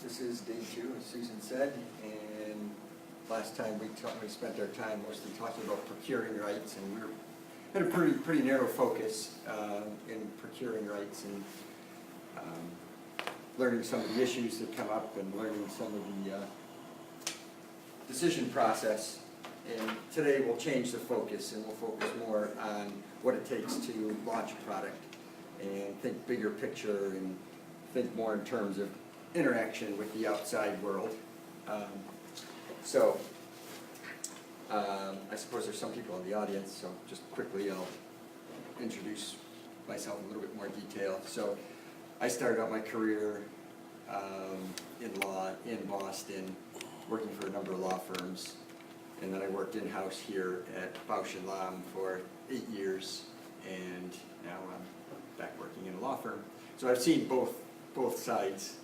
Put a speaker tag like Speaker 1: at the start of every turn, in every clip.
Speaker 1: This is day 2, as Susan said, and last time we spent our time mostly talking about procuring rights, and we had a pretty narrow focus in procuring rights and learning some of the issues that come up and learning some of the decision process. And today we'll change the focus and we'll focus more on what it takes to launch a product and think bigger picture and think more in terms of interaction with the outside world. I suppose there's some people in the audience, so just quickly I'll introduce myself in a little bit more detail. So I started out my career in law in Boston, working for a number of law firms, and then I worked in-house here at Bausch & Lomb for 8 years, and now I'm back working in a law firm. So I've seen both sides,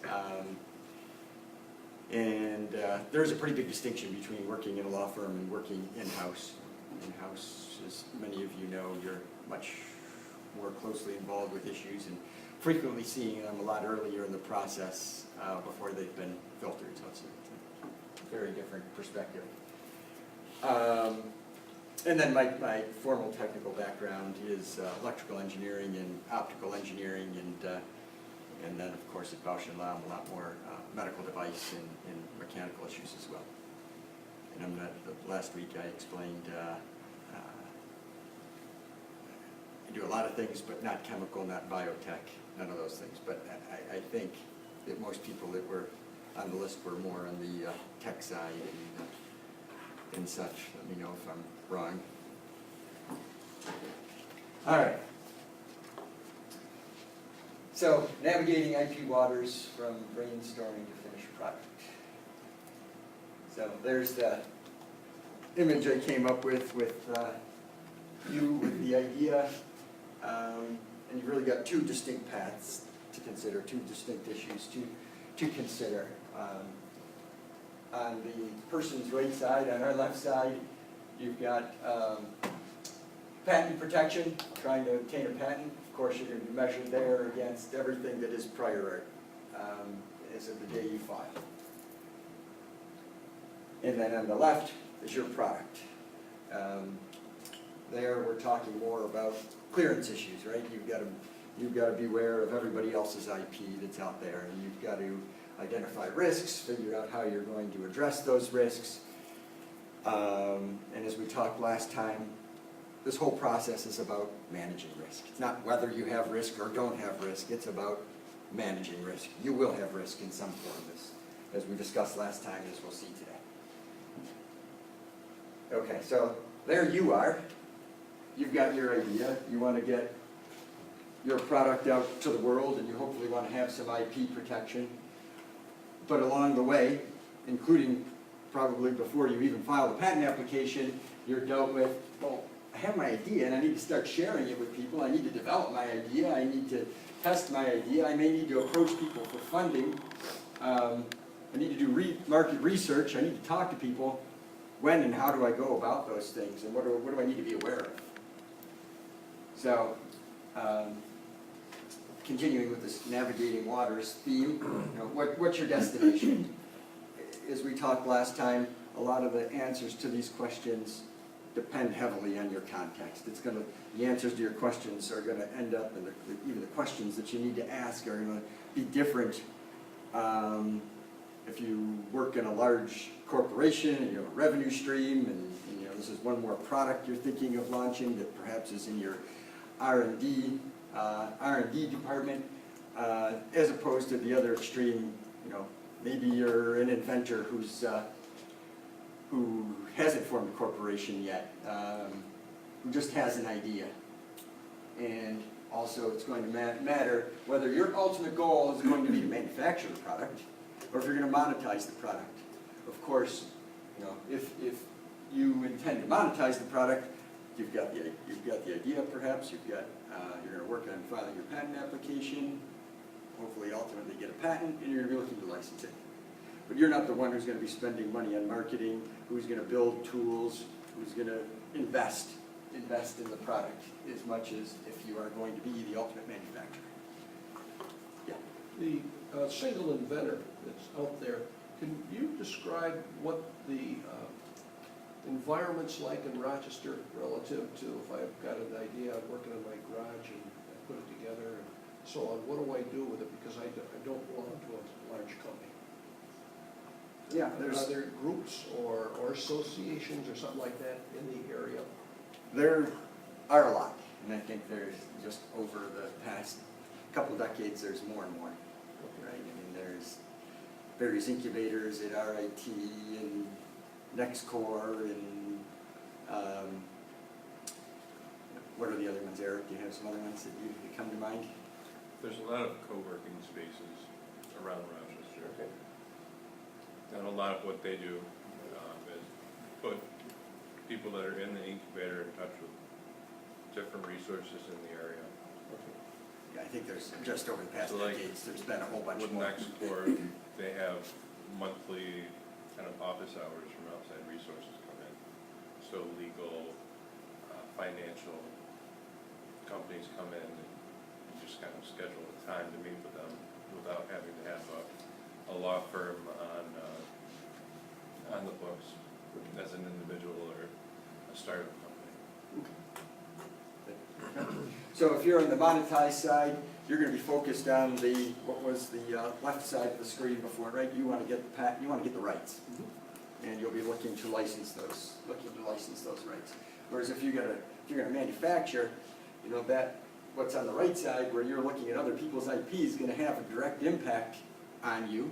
Speaker 1: there's a pretty big distinction between working in a law firm and working in-house. In-house, as many of you know, you're much more closely involved with issues and frequently seeing them a lot earlier in the process before they've been filtered. So it's a very different perspective. And then my formal technical background is electrical engineering and optical engineering, and then of course at Bausch & Lomb a lot more medical device and mechanical issues as well. And I'm not, last week I explained I do a lot of things, but not chemical, not biotech, none of those things. But I think that most people that were on the list were more on the tech side and such. Let me know if I'm wrong. All right. So, navigating IP waters from brainstorming to finished product. So there's the image I came up with you with the idea. And you've really got 2 distinct paths to consider, 2 distinct issues to consider. On the person's right side, on our left side, you've got patent protection, trying to obtain a patent. Of course, you're going to be measured there against everything that is prior art as of the day you file. And then on the left is your product. There we're talking more about clearance issues, right? You've got to be aware of everybody else's IP that's out there, and you've got to identify risks, figure out how you're going to address those risks. And as we talked last time, this whole process is about managing risk. It's not whether you have risk or don't have risk, it's about managing risk. You will have risk in some form, as we discussed last time, as we'll see today. Okay, so there you are. You've got your idea. You want to get your product out to the world, and you hopefully want to have some IP protection. But along the way, including probably before you even file the patent application, you're dealt with, well, I have my idea and I need to start sharing it with people. I need to develop my idea. I need to test my idea. I may need to approach people for funding. I need to do market research. I need to talk to people. When and how do I go about those things, and what do I need to be aware of? So, continuing with this navigating waters theme, what's your destination? As we talked last time, a lot of the answers to these questions depend heavily on your context. The answers to your questions are going to end up, and even the questions that you need to ask are going to be different. If you work in a large corporation and you have a revenue stream, and this is one more product you're thinking of launching that perhaps is in your R&D department, as opposed to the other extreme. Maybe you're an inventor who hasn't formed a corporation yet, who just has an idea. And also it's going to matter whether your ultimate goal is going to be to manufacture the product or if you're going to monetize the product. Of course, if you intend to monetize the product, you've got the idea perhaps, you're going to work on filing your patent application, hopefully ultimately get a patent, and you're going to be looking to license it. But you're not the one who's going to be spending money on marketing, who's going to build tools, who's going to invest in the product as much as if you are going to be the ultimate manufacturer. Yeah.
Speaker 2: single inventor that's out there, can you describe what the environment's like in Rochester relative to, if I've got an idea, I'm working in my garage and I put it together and so on, what do I do with it? Because I don't belong to a large company.
Speaker 1: Yeah,
Speaker 2: Are there groups or associations or something like that in the area?
Speaker 1: there are a lot, and I think there's just over the past couple decades, there's more and more, right? I mean, there's various incubators at RIT and NextCore and what are the other ones, Eric? Do you have some other ones that come to mind?
Speaker 3: There's a lot of co-working spaces around Rochester.
Speaker 2: Okay.
Speaker 3: And a lot of what they do is put people that are in the incubator in touch with different resources in the area.
Speaker 1: Yeah, I think there's, just over the past
Speaker 3: So, like,
Speaker 1: decades, there's been a whole bunch
Speaker 3: With
Speaker 1: more.
Speaker 3: NextCore, they have monthly kind of office hours from outside resources come in. So legal, financial companies come in and you just kind of schedule a time to meet with them without having to have a law firm on the books as an individual or a startup company.
Speaker 1: So if you're on the monetized side, you're going to be focused on the, what was the left side of the screen before, right? You want to get the patent, you want to get the rights. And you'll be looking to license those rights. Whereas if you're going to manufacture, you know, that what's on the right side where you're looking at other people's IP is going to have a direct impact on you.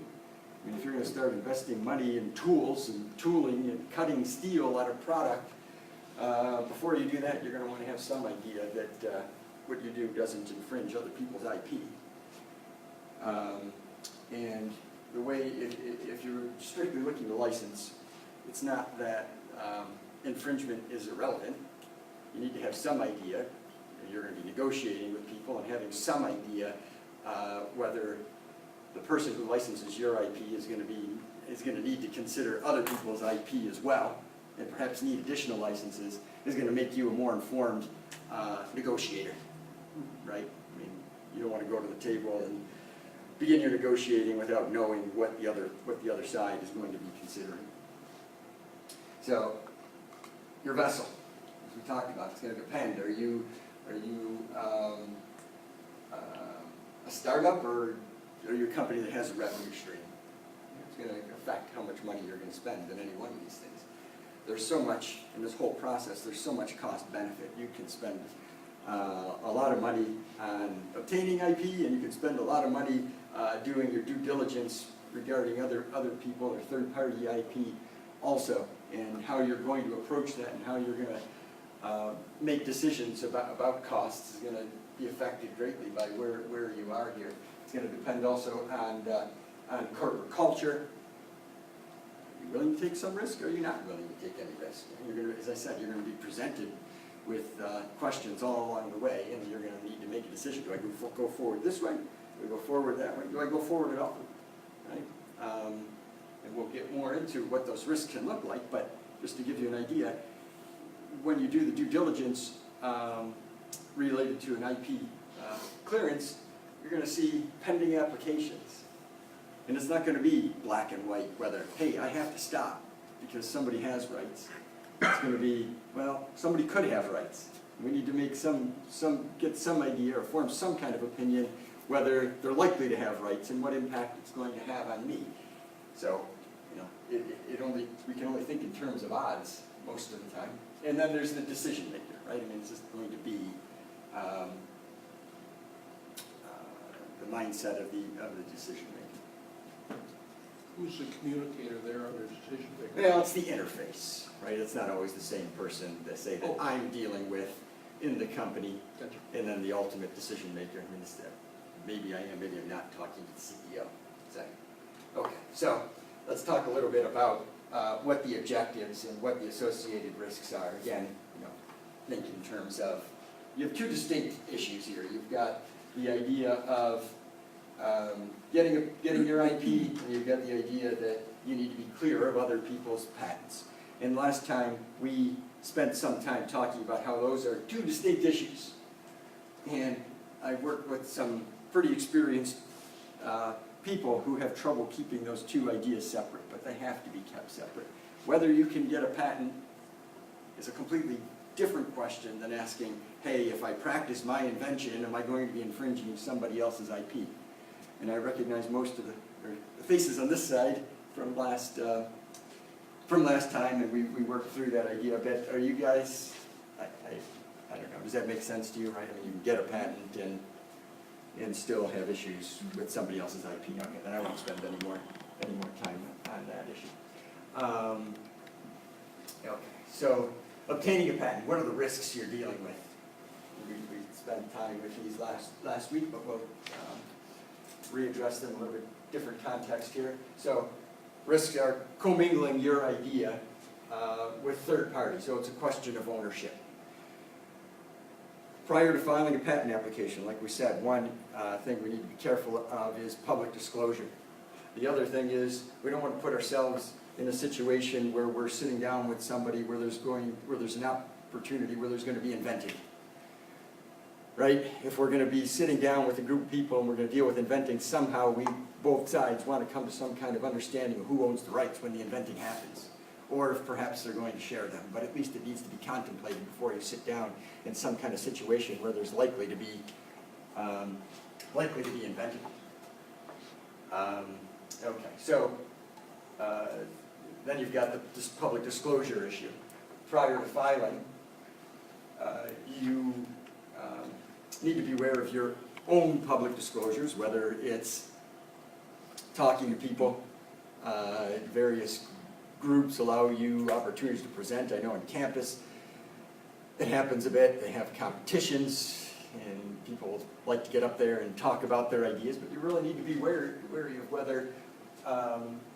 Speaker 1: I mean, if you're going to start investing money in tools and tooling and cutting steel out of product, before you do that, you're going to want to have some idea that what you do doesn't infringe other people's IP. And the way, if you're strictly looking to license, it's not that infringement is irrelevant. You need to have some idea. You're going to be negotiating with people and having some idea whether the person who licenses your IP is going to need to consider other people's IP as well, and perhaps need additional licenses, is going to make you a more informed negotiator, right? I mean, you don't want to go to the table and begin your negotiating without knowing what the other side is going to be considering. So, your vessel, as we talked about, it's going to depend. Are you a startup, or are you a company that has a revenue stream? It's going to affect how much money you're going to spend on any one of these things. There's so much, in this whole process, there's so much cost benefit. You can spend a lot of money on obtaining IP, and you can spend a lot of money doing your due diligence regarding other people or third-party IP also, and how you're going to approach that and how you're going to make decisions about costs is going to be affected greatly by where you are here. It's going to depend also on corporate culture. Are you willing to take some risk, or are you not willing to take any risk? You're going to, as I said, you're going to be presented with questions all along the way, and you're going to need to make a decision. Do I go forward this way? Do I go forward that way? Do I go forward at all? Right? And we'll get more into what those risks can look like, but just to give you an idea, when you do the due diligence related to an IP clearance, you're going to see pending applications. And it's not going to be black and white, whether, hey, I have to stop because somebody has rights. It's going to be, well, somebody could have rights. We need to make get some idea or form some kind of opinion whether they're likely to have rights and what impact it's going to have on me. So, you know, we can only think in terms of odds most of the time. And then there's the decision maker, right? I mean, it's just going to be the mindset of the decision maker.
Speaker 2: Who's the communicator there on their decision maker?
Speaker 1: Well, it's the interface, right? It's not always the same person that say that I'm dealing with in the company,
Speaker 2: Gotcha.
Speaker 1: and then the ultimate decision maker. I mean, maybe I am, maybe I'm not talking to the CEO. Exactly. Okay, so let's talk a little bit about what the objectives and what the associated risks are. Again, you know, think in terms of, you have two distinct issues here. You've got the idea of getting your IP, and you've got the idea that you need to be clear of other people's patents. And last time we spent some time talking about how those are two distinct issues. And I worked with some pretty experienced people who have trouble keeping those two ideas separate, but they have to be kept separate. Whether you can get a patent is a completely different question than asking, hey, if I practice my invention, am I going to be infringing somebody else's IP? And I recognize most of the faces on this side from last time, and we worked through that idea a bit. Are you guys, I don't know, does that make sense to you, right? I mean, you can get a patent and still have issues with somebody else's IP. Okay, then I won't spend any more time on that issue. Okay, so obtaining a patent, what are the risks you're dealing with? We spent time with these last week, but we'll readdress them in a little bit different context here. So risks are commingling your idea with third parties, so it's a question of ownership. Prior to filing a patent application, like we said, one thing we need to be careful of is public disclosure. The other thing is we don't want to put ourselves in a situation where we're sitting down with somebody where there's an opportunity where there's going to be inventing. Right? If we're going to be sitting down with a group of people and we're going to deal with inventing, somehow both sides want to come to some kind of understanding of who owns the rights when the inventing happens. Or if perhaps they're going to share them, but at least it needs to be contemplated before you sit down in some kind of situation where there's likely to be inventing. Okay, so then you've got this public disclosure issue. Prior to filing, you need to be aware of your own public disclosures, whether it's talking to people, various groups allow you opportunities to present. I know on campus it happens a bit. They have competitions and people like to get up there and talk about their ideas, but you really need to be wary of whether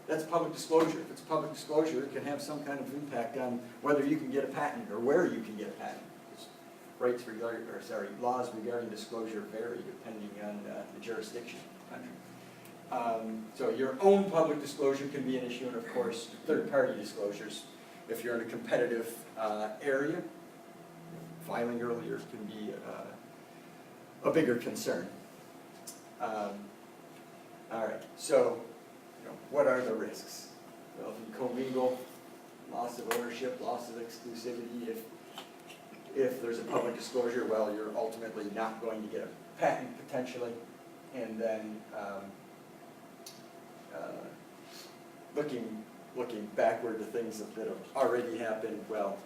Speaker 1: that's public disclosure. If it's public disclosure, it can have some kind of impact on whether you can get a patent or where you can get a patent. Laws regarding disclosure vary depending on the jurisdiction of the country. So your own public disclosure can be an issue, and of course, third-party disclosures. If you're in a competitive area, filing earlier can be a bigger concern. All right, so what are the risks? Well, if you commingle, loss of ownership, loss of exclusivity. If there's a public disclosure, well, you're ultimately not going to get a patent potentially, and then looking backward to things that have already happened, well,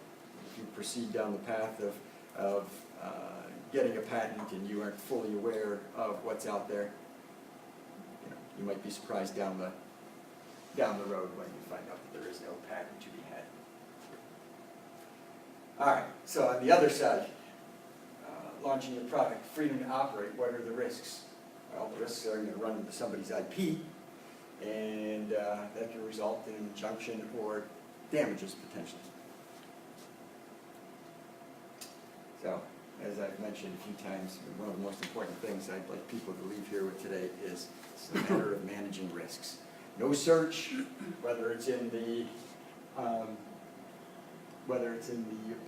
Speaker 1: if you proceed down the path of getting a patent and you aren't fully aware of what's out there, you might be surprised down the road when you find out that there is no patent to be had. All right, so on the other side, launching your product, freedom to operate, what are the risks? Well, the risks are going to run into somebody's IP, and that can result in injunction or damages potentially. So, as I've mentioned a few times, one of the most important things I'd like people to leave here with today is it's a matter of managing risks. No search, whether it's in the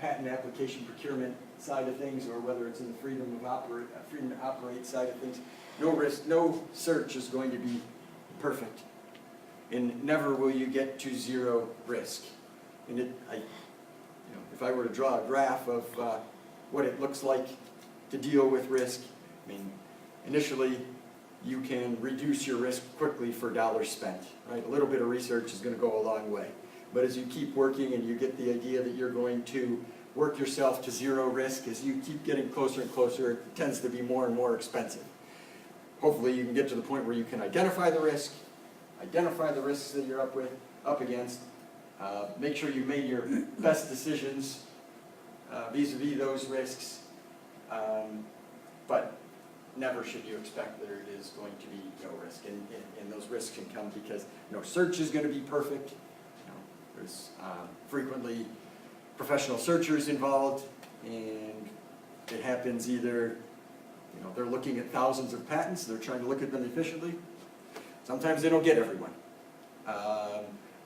Speaker 1: patent application procurement side of things or whether it's in the freedom to operate side of things, no risk, no search is going to be perfect. And never will you get to zero risk. And if I were to draw a graph of what it looks like to deal with risk, I mean, initially you can reduce your risk quickly for dollars spent, right? A little bit of research is going to go a long way. But as you keep working and you get the idea that you're going to work yourself to zero risk, as you keep getting closer and closer, it tends to be more and more expensive. Hopefully you can get to the point where you can identify the risks that you're up against, make sure you made your best decisions vis-a-vis those risks, but never should you expect there is going to be no risk. And those risks can come because no search is going to be perfect. There's frequently professional searchers involved, and it happens either, they're looking at thousands of patents, they're trying to look at them efficiently. Sometimes they don't get everyone.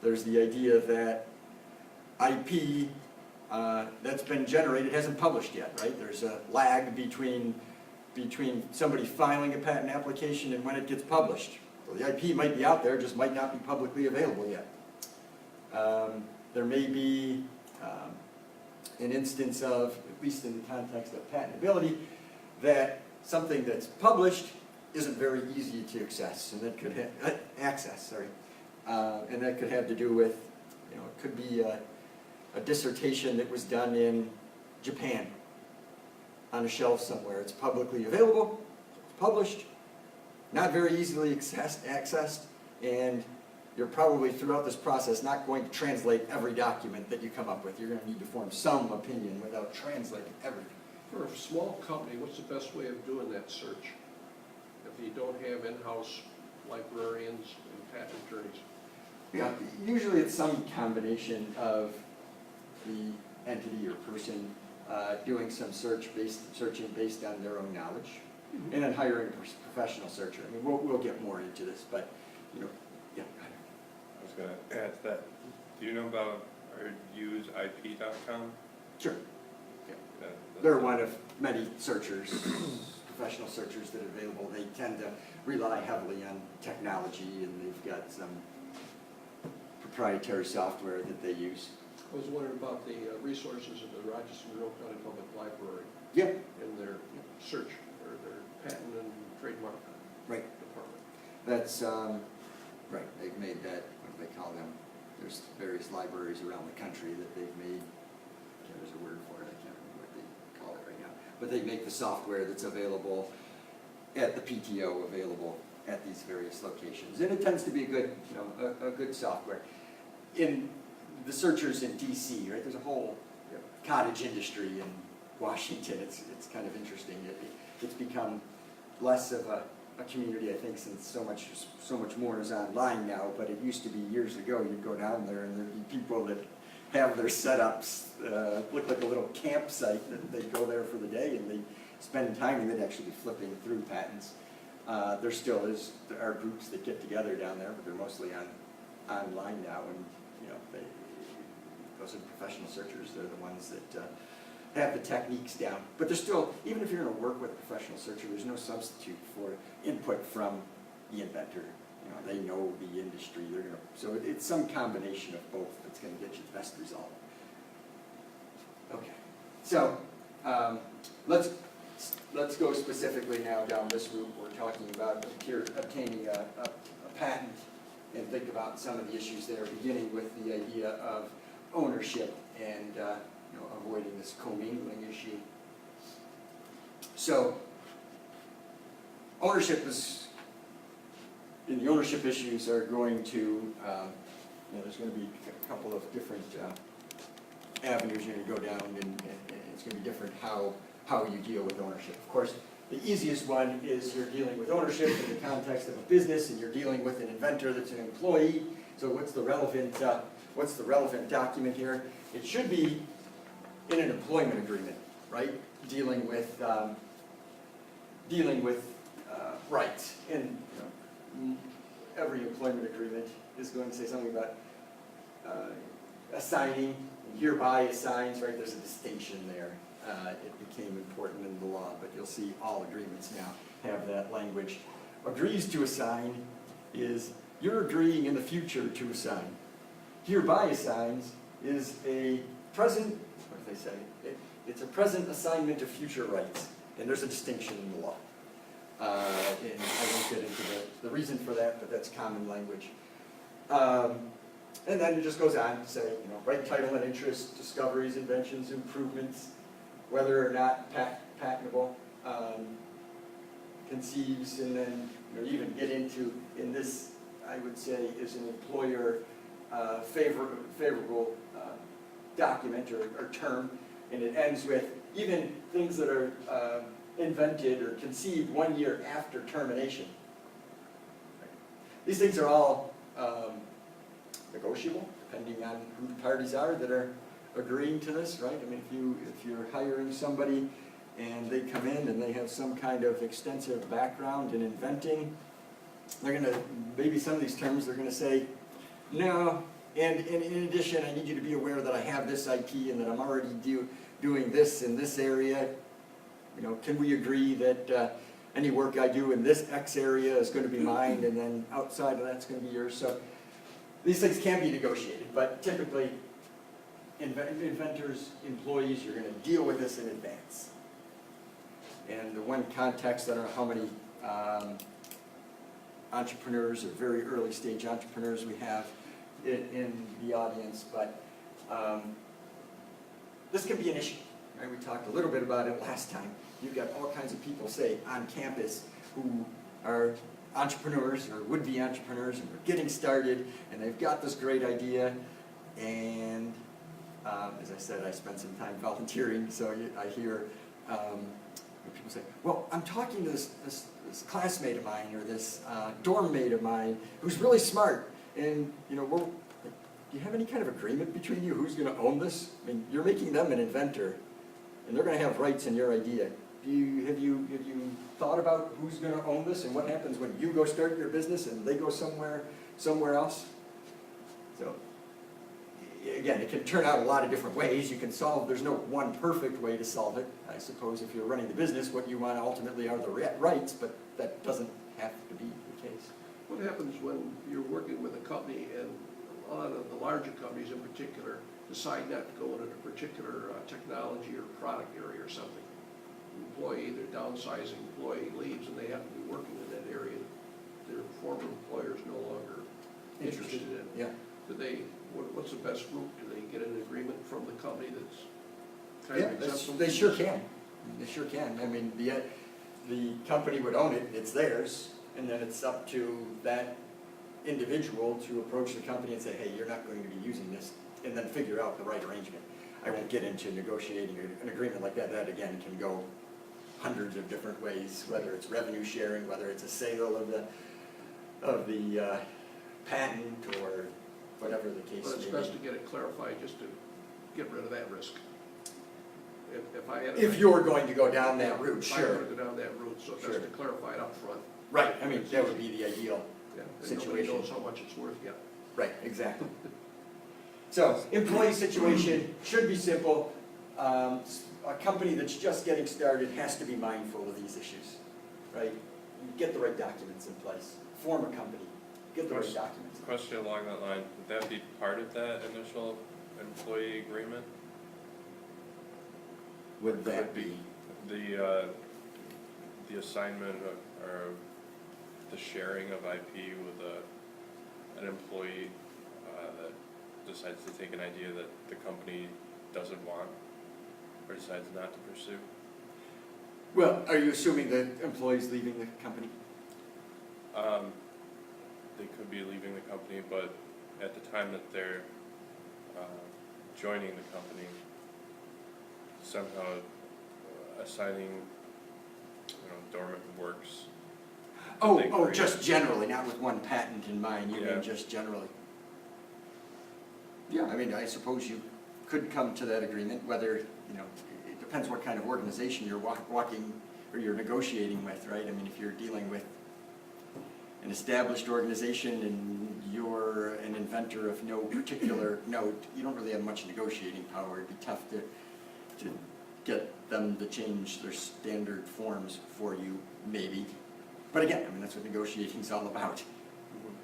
Speaker 1: There's the idea that IP that's been generated hasn't published yet, right? There's a lag between somebody filing a patent application and when it gets published. So the IP might be out there, just might not be publicly available yet. There may be an instance of, at least in the context of patentability, that something that's published isn't very easy to access, and that could have and that could have to do with, you know, it could be a dissertation that was done in Japan on a shelf somewhere. It's publicly available, it's published, not very easily accessed, and you're probably throughout this process not going to translate every document that you come up with. You're going to need to form some opinion without translating everything.
Speaker 2: For a small company, what's the best way of doing that search? If you don't have in-house librarians and patent attorneys?
Speaker 1: Yeah, usually it's some combination of the entity or person doing some searching based on their own knowledge, and then hiring a professional searcher. I mean, we'll get more into this, but, you know, yeah.
Speaker 3: I was gonna add to that. Do you know about or use IP.com?
Speaker 1: Sure.
Speaker 3: That's
Speaker 1: They're one of many searchers, professional searchers that are available. They tend to rely heavily on technology, and they've got some proprietary software that they use.
Speaker 2: I was wondering about the resources of the Rochester and Monroe County Public Library
Speaker 1: Yep.
Speaker 2: in their search, or their patent and trademark
Speaker 1: Right.
Speaker 2: department.
Speaker 1: That's, right, they've made that, what do they call them? There's various libraries around the country that they've made, there's a word for it, I can't remember what they call it right now. But they make the software that's available at the PTO, available at these various locations. And it tends to be a good, you know, a good software. In the searchers in DC, right, there's a whole cottage industry in Washington. It's kind of interesting. It's become less of a community, I think, since so much more is online now, but it used to be years ago, you'd go down there and there'd be people that have their setups, look like a little campsite, that they'd go there for the day and they'd spend time and they'd actually be flipping through patents. There still there are groups that get together down there, but they're mostly online now, and, you know, those are the professional searchers. They're the ones that have the techniques down. But there's still, even if you're going to work with a professional searcher, there's no substitute for input from the inventor. You know, they know the industry. They're going to, so it's some combination of both that's going to get you the best result. Okay, so let's go specifically now down this route. We're talking about obtaining a patent, and think about some of the issues there, beginning with the idea of ownership and you know, avoiding this commingling issue. So, ownership is, and the ownership issues are going to, you know, there's going to be a couple of different avenues you're going to go down, and it's going to be different how you deal with ownership. Of course, the easiest one is you're dealing with ownership in the context of a business, and you're dealing with an inventor that's an employee. So what's the relevant document here? It should be in an employment agreement, right? Dealing with rights. And, you know, every employment agreement is going to say something about assigning, hereby assigns, right? There's a distinction there. It became important in the law, but you'll see all agreements now have that language. Agrees to assign is you're agreeing in the future to assign. Hereby assigns is a present, what do they say? It's a present assignment of future rights, and there's a distinction in the law. And I won't get into the reason for that, but that's common language. And then it just goes on to say, you know, right title and interest, discoveries, inventions, improvements, whether or not patentable, conceives, and then, you know, even get into, in this, I would say, is an employer favorable document or term, and it ends with even things that are invented or conceived 1 year after termination. These things are all negotiable, depending on who the parties are that are agreeing to this, right? I mean, if you're hiring somebody and they come in and they have some kind of extensive background in inventing, they're going to, maybe some of these terms, they're going to say, no, and in addition, I need you to be aware that I have this IP and that I'm already doing this in this area. You know, can we agree that any work I do in this X area is gonna be mine, and then outside of that's gonna be yours, so these things can be negotiated, but typically, inventors, employees, you're gonna deal with this in advance. And the one context, I don't know how many entrepreneurs or very early stage entrepreneurs we have in the audience, but this can be an issue, right? We talked a little bit about it last time. You've got all kinds of people, say, on campus who are entrepreneurs or would-be entrepreneurs and are getting started, and they've got this great idea, and as I said, I spent some time volunteering, so I hear people say, well, I'm talking to this classmate of mine or this dorm mate of mine who's really smart, and do you have any kind of agreement between you who's going to own this? I mean, you're making them an inventor, and they're going to have rights in your idea. Have you thought about who's going to own this and what happens when you go start your business and they go somewhere else? So, again, it can turn out a lot of different ways. You can solve, there's no one perfect way to solve it. I suppose if you're running the business, what you want ultimately are the rights, but that doesn't have to be the case.
Speaker 2: What happens when you're working with a company and a lot of the larger companies in particular decide not to go into a particular technology or product area or something? Employee, they're downsizing, employee leaves, and they happen to be working in that area their former employer is no longer interested in.
Speaker 1: Yeah.
Speaker 2: What's the best route? Do they get an agreement from the company that's kind
Speaker 1: Yeah,
Speaker 2: of acceptable?
Speaker 1: they sure can. They sure can. I mean, the company would own it, it's theirs, and then it's up to that individual to approach the company and say, hey, you're not going to be using this, and then figure out the right arrangement. I won't get into negotiating an agreement like that. That, again, can go hundreds of different ways, whether it's revenue sharing, whether it's a sale of the patent, or whatever the case
Speaker 2: But it's
Speaker 1: may
Speaker 2: best
Speaker 1: be.
Speaker 2: to get it clarified just to get rid of that risk.
Speaker 1: If you're going to go down that route,
Speaker 2: If
Speaker 1: sure.
Speaker 2: I'm going to go down that route, so it's best to clarify it up front.
Speaker 1: Right, I mean, that would be the ideal
Speaker 2: Yeah, and nobody
Speaker 1: situation.
Speaker 2: knows how much it's worth yet.
Speaker 1: Right, exactly. So, employee situation should be simple. A company that's just getting started has to be mindful of these issues, right? Get the right documents in place. Form a company. Get the right documents.
Speaker 3: Question along that line, would that be part of that initial employee agreement?
Speaker 1: Would that be?
Speaker 3: The assignment or the sharing of IP with an employee that decides to take an idea that the company doesn't want or decides not to pursue?
Speaker 1: Well, are you assuming that employees leaving the company?
Speaker 3: They could be leaving the company, but at the time that they're joining the company, somehow assigning, dormant works.
Speaker 1: Oh, just generally, not with one patent in mind, you
Speaker 3: Yeah.
Speaker 1: mean just generally? Yeah, I mean, I suppose you could come to that agreement, whether, it depends what kind of organization you're walking, or you're negotiating with, right? I mean, if you're dealing with an established organization and you're an inventor of no particular note, you don't really have much negotiating power. It'd be tough to get them to change their standard forms for you, maybe. But again, I mean, that's what negotiating's all about,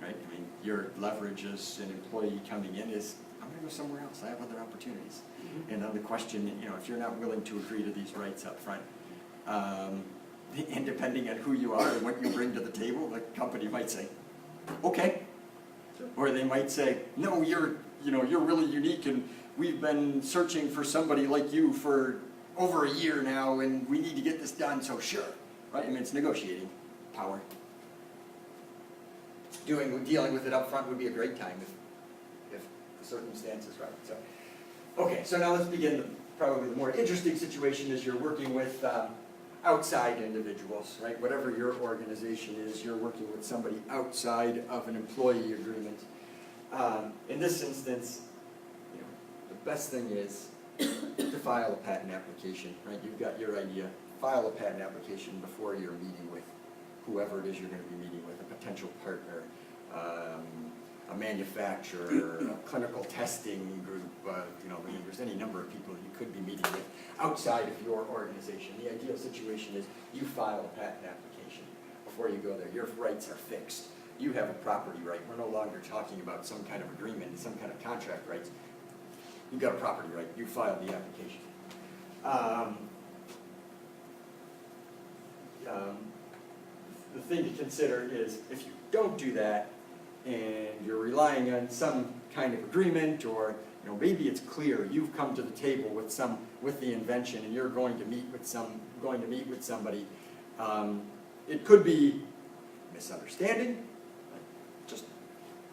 Speaker 1: right? I mean, your leverage as an employee coming in is, I'm gonna go somewhere else, I have other opportunities. And then the question, if you're not willing to agree to these rights up front, and depending on who you are and what you bring to the table, the company might say, okay. Or they might say, no, you're really unique, and we've been searching for somebody like you for over a year now, and we need to get this done, so sure, right? I mean, it's negotiating power. Dealing with it up front would be a great time if the circumstance is right. So, okay, so now let's begin. Probably the more interesting situation is you're working with outside individuals, right? Whatever your organization is, you're working with somebody outside of an employee agreement. In this instance, the best thing is to file a patent application, right? You've got your idea. File a patent application before you're meeting with whoever it is you're going to be meeting with, a potential partner, a manufacturer, a clinical testing group, there's any number of people you could be meeting with outside of your organization. The ideal situation is you file a patent application. before you go there. Your rights are fixed. You have a property right. We're no longer talking about some kind of agreement, some kind of contract rights. You've got a property right. You filed the application. The thing to consider is if you don't do that and you're relying on some kind of agreement, or maybe it's clear you've come to the table with the invention and you're going to meet with somebody, it could be misunderstanding. Just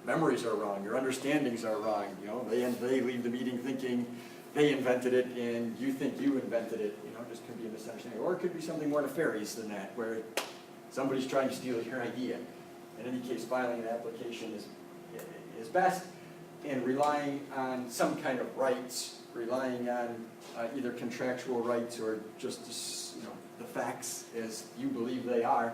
Speaker 1: memories are wrong, your understandings are wrong. They leave the meeting thinking they invented it and you think you invented it. Just could be a misunderstanding, or it could be something more nefarious than that, where somebody's trying to steal your idea. In any case, filing an application is best, and relying on some kind of rights, relying on either contractual rights or just the facts as you believe they are.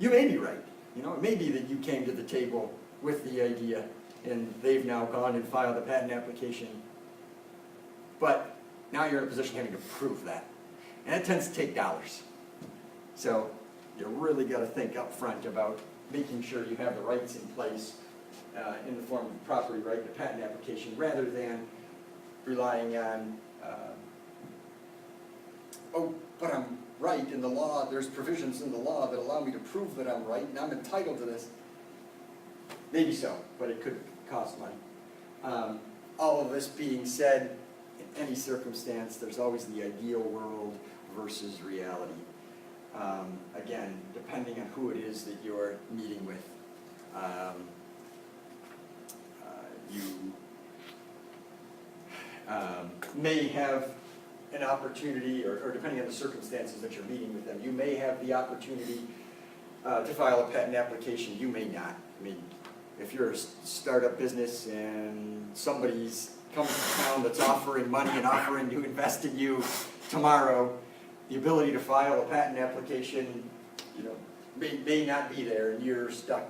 Speaker 1: You may be right. It may be that you came to the table with the idea and they've now gone and filed a patent application, but now you're in a position having to prove that. And that tends to take dollars. So you really got to think up front about making sure you have the rights in place in the form of a property right, the patent application, rather than relying on, oh, but I'm right in the law, there's provisions in the law that allow me to prove that I'm right and I'm entitled to this. Maybe so, but it could cost money. All of this being said, in any circumstance, there's always the ideal world versus reality. Again, depending on who it is that you're meeting with, you may have an opportunity, or depending on the circumstances that you're meeting with them, you may have the opportunity to file a patent application, you may not. I mean, if you're a startup business and somebody's coming to town that's offering money and offering to invest in you tomorrow, the ability to file a patent application, may not be there, and you're stuck.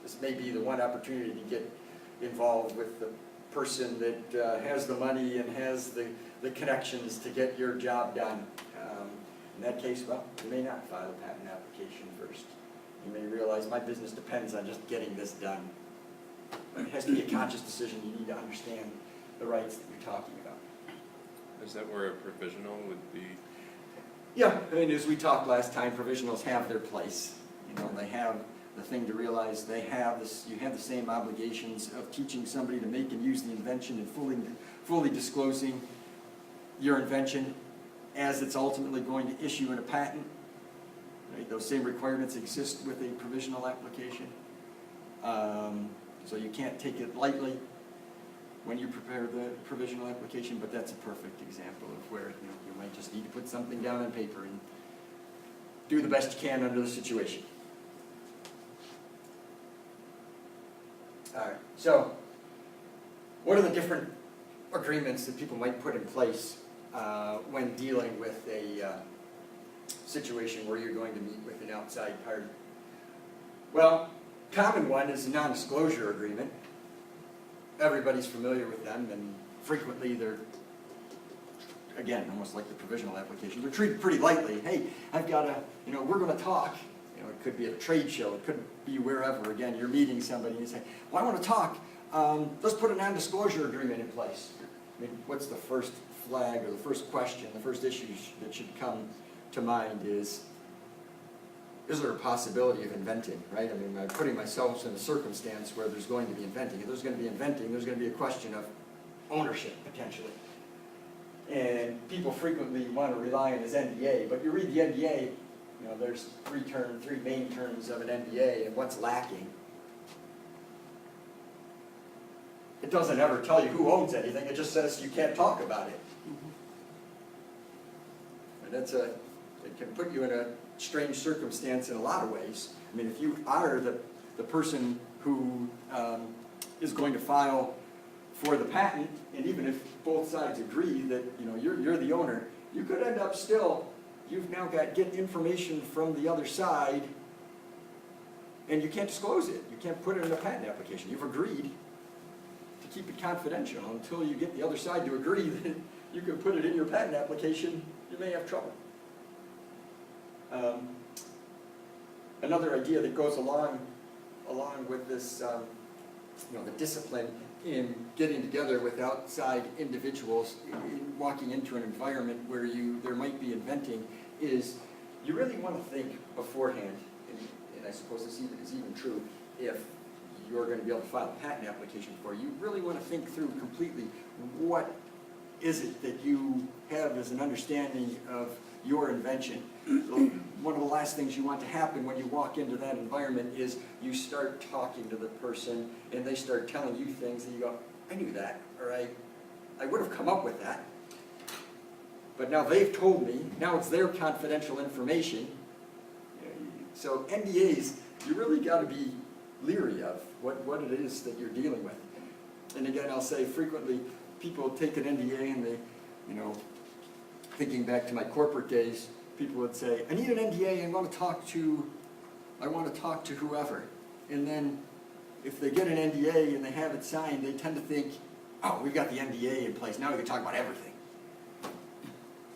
Speaker 1: This may be the one opportunity to get involved with the person that has the money and has the connections to get your job done. In that case, well, you may not file a patent application first. You may realize my business depends on just getting this done. But it has to be a conscious decision. You need to understand the rights that you're talking about.
Speaker 3: Is that where a provisional would be?
Speaker 1: Yeah, I mean, as we talked last time, provisionals have their place. They have the thing to realize they have this. You have the same obligations of teaching somebody to make and use the invention and fully disclosing your invention as it's ultimately going to issue in a patent. Right? Those same requirements exist with a provisional application. So you can't take it lightly when you prepare the provisional application, but that's a perfect example of where you might just need to put something down on paper and do the best you can under the situation. All right, so what are the different agreements that people might put in place when dealing with a situation where you're going to meet with an outside party? Well, common one is a non-disclosure agreement. Everybody's familiar with them, and frequently they're, again, almost like the provisional application, they're treated pretty lightly. Hey, I've got we're going to talk. It could be at a trade show, it could be wherever. Again, you're meeting somebody and you say, well, I want to talk. Let's put a non-disclosure agreement in place. I mean, what's the first flag or the first question, the first issue that should come to mind is there a possibility of inventing, right? I mean, I'm putting myself in a circumstance where there's going to be inventing. If there's going to be inventing, there's going to be a question of ownership, potentially. And people frequently want to rely on his NDA, but you read the NDA, there's three main terms of an NDA, and what's lacking. It doesn't ever tell you who owns anything, it just says you can't talk about it. And it can put you in a strange circumstance in a lot of ways. I mean, if you are the person who is going to file for the patent, and even if both sides agree that you're the owner, you could end up still, you've now got get information from the other side, and you can't disclose it. You can't put it in a patent application. You've agreed to keep it confidential until you get the other side to agree that you can put it in your patent application. You may have trouble. another idea that goes along with this, the discipline in getting together with outside individuals, in walking into an environment where there might be inventing, is you really want to think beforehand, and I suppose this is even true if you're going to be able to file a patent application for. You really want to think through completely what is it that you have as an understanding of your invention. One of the last things you want to happen when you walk into that environment is you start talking to the person and they start telling you things and you go, I knew that, or I would have come up with that. But now they've told me, now it's their confidential information. So NDAs, you really got to be leery of what it is that you're dealing with. And again, I'll say frequently, people take an NDA and they, thinking back to my corporate days, people would say, I need an NDA, I want to talk to whoever. And then if they get an NDA and they have it signed, they tend to think, oh, we've got the NDA in place, now we can talk about everything.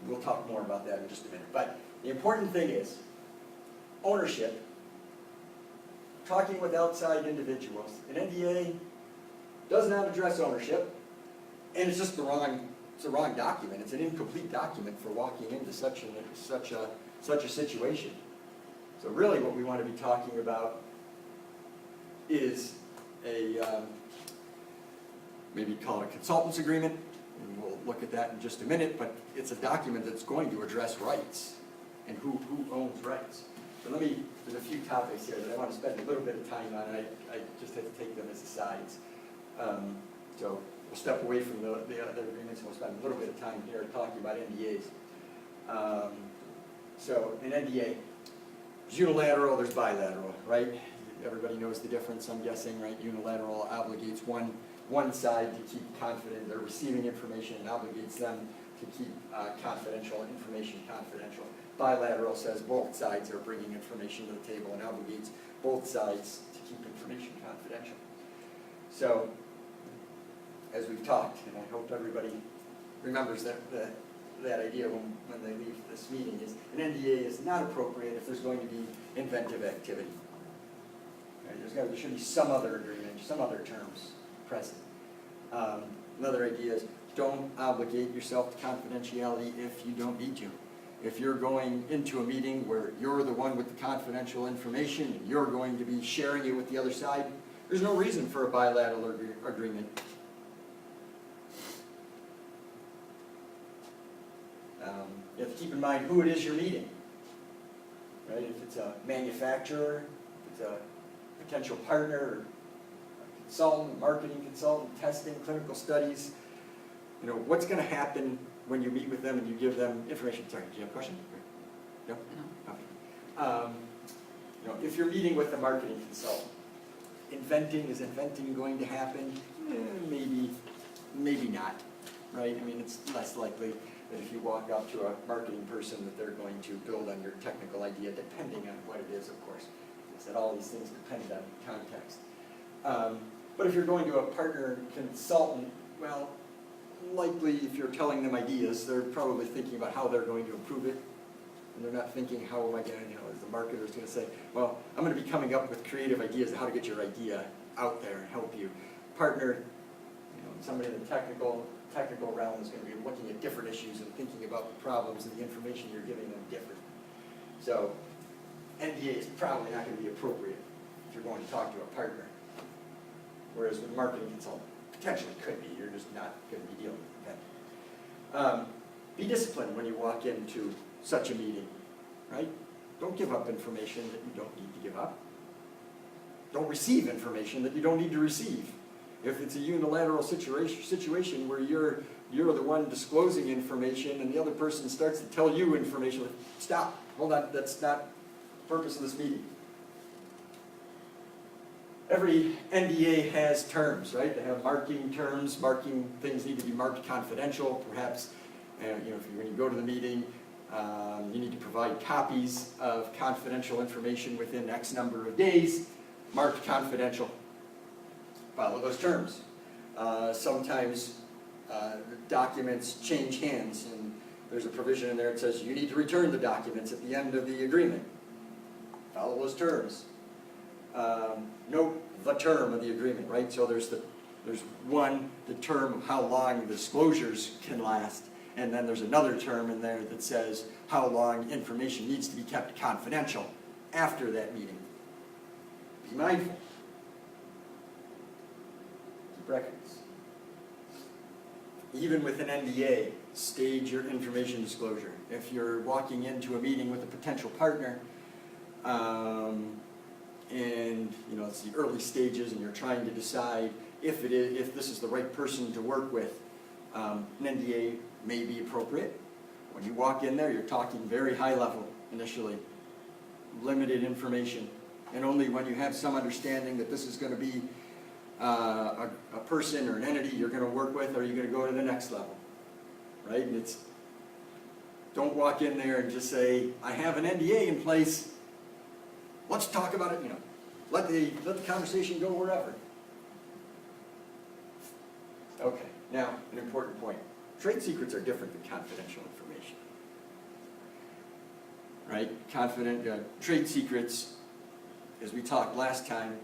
Speaker 1: We'll talk more about that in just a minute. But the important thing is ownership, talking with outside individuals. An NDA does not address ownership, and it's just the wrong document. It's an incomplete document for walking into such a situation. So really what we want to be talking about is maybe call it a consultant's agreement, and we'll look at that in just a minute, but it's a document that's going to address rights and who owns rights. So there's a few topics here that I want to spend a little bit of time on, and I just have to take them as asides. So we'll step away from the other agreements and we'll spend a little bit of time here talking about NDAs. So an NDA, there's unilateral, there's bilateral, right? Everybody knows the difference, I'm guessing, right? Unilateral obligates one side to keep confident, they're receiving information and obligates them to keep confidential information confidential. Bilateral says both sides are bringing information to the table and obligates both sides to keep information confidential. So, as we've talked, and I hope everybody remembers that idea when they leave this meeting, is an NDA is not appropriate if there's going to be inventive activity. Right? There should be some other agreement, some other terms present. Another idea is don't obligate yourself to confidentiality if you don't need to. If you're going into a meeting where you're the one with the confidential information and you're going to be sharing it with the other side, there's no reason for a bilateral agreement. You have to keep in mind who it is you're meeting. Right? If it's a manufacturer, if it's a potential partner, a consultant, marketing consultant, testing, clinical studies, what's going to happen when you meet with them and you give them information? Sorry, do you have a question? No? No. Okay. If you're meeting with a marketing consultant, is inventing going to happen? Maybe not, right? I mean, it's less likely that if you walk up to a marketing person that they're going to build on your technical idea, depending on what it is, of course. It's that all these things depend on context. But if you're going to a partner consultant, well, likely if you're telling them ideas, they're probably thinking about how they're going to improve it. And they're not thinking, how am I going to, as the marketer is going to say, well, I'm going to be coming up with creative ideas of how to get your idea out there and help you. Partner, somebody in the technical realm is going to be looking at different issues and thinking about the problems and the information you're giving them different. So NDA is probably not going to be appropriate if you're going to talk to a partner. Whereas with a marketing consultant, potentially could be. You're just not going to be dealing with that. Be disciplined when you walk into such a meeting, right? Don't give up information that you don't need to give up. Don't receive information that you don't need to receive. If it's a unilateral situation where you're the one disclosing information and the other person starts to tell you information, stop, hold on, that's not the purpose of this meeting. Every NDA has terms, right? They have marking terms. Marking things need to be marked confidential. Perhaps, when you go to the meeting, you need to provide copies of confidential information within X number of days, marked confidential. Follow those terms. Sometimes documents change hands, and there's a provision in there that says you need to return the documents at the end of the agreement. follow those terms. Note the term of the agreement, right? So there's one, the term of how long the disclosures can last, and then there's another term in there that says how long information needs to be kept confidential after that meeting. Be mindful. Keep records. Even with an NDA, stage your information disclosure. If you're walking into a meeting with a potential partner, and it's the early stages, and you're trying to decide if this is the right person to work with, an NDA may be appropriate. When you walk in there, you're talking very high level initially, limited information, and only when you have some understanding that this is going to be a person or an entity you're going to work with, are you going to go to the next level, right? And don't walk in there and just say, I have an NDA in place, let's talk about it, let the conversation go wherever. Okay, now, an important point. Trade secrets are different than confidential information, right? Trade secrets, as we talked last time,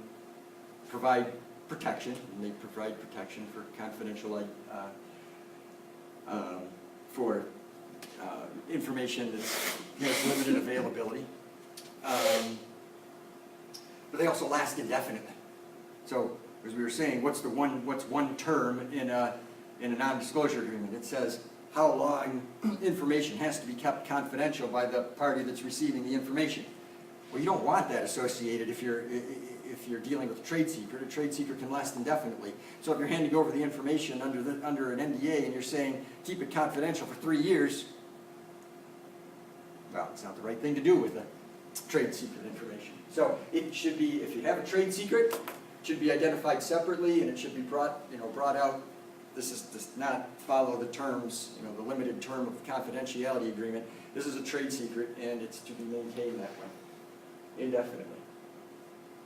Speaker 1: provide protection, and they provide protection for confidential, information that has limited availability. But they also last indefinitely. So, as we were saying, what's one term in a non-disclosure agreement? It says how long information has to be kept confidential by the party that's receiving the information. Well, you don't want that associated if you're dealing with a trade secret. A trade secret can last indefinitely. So if you're handing over the information under an NDA and you're saying keep it confidential for 3 years, well, it's not the right thing to do with a trade secret information. So it should be, if you have a trade secret, it should be identified separately, and it should be brought out. This does not follow the terms, the limited term of the confidentiality agreement. This is a trade secret, and it's to be maintained that way, indefinitely.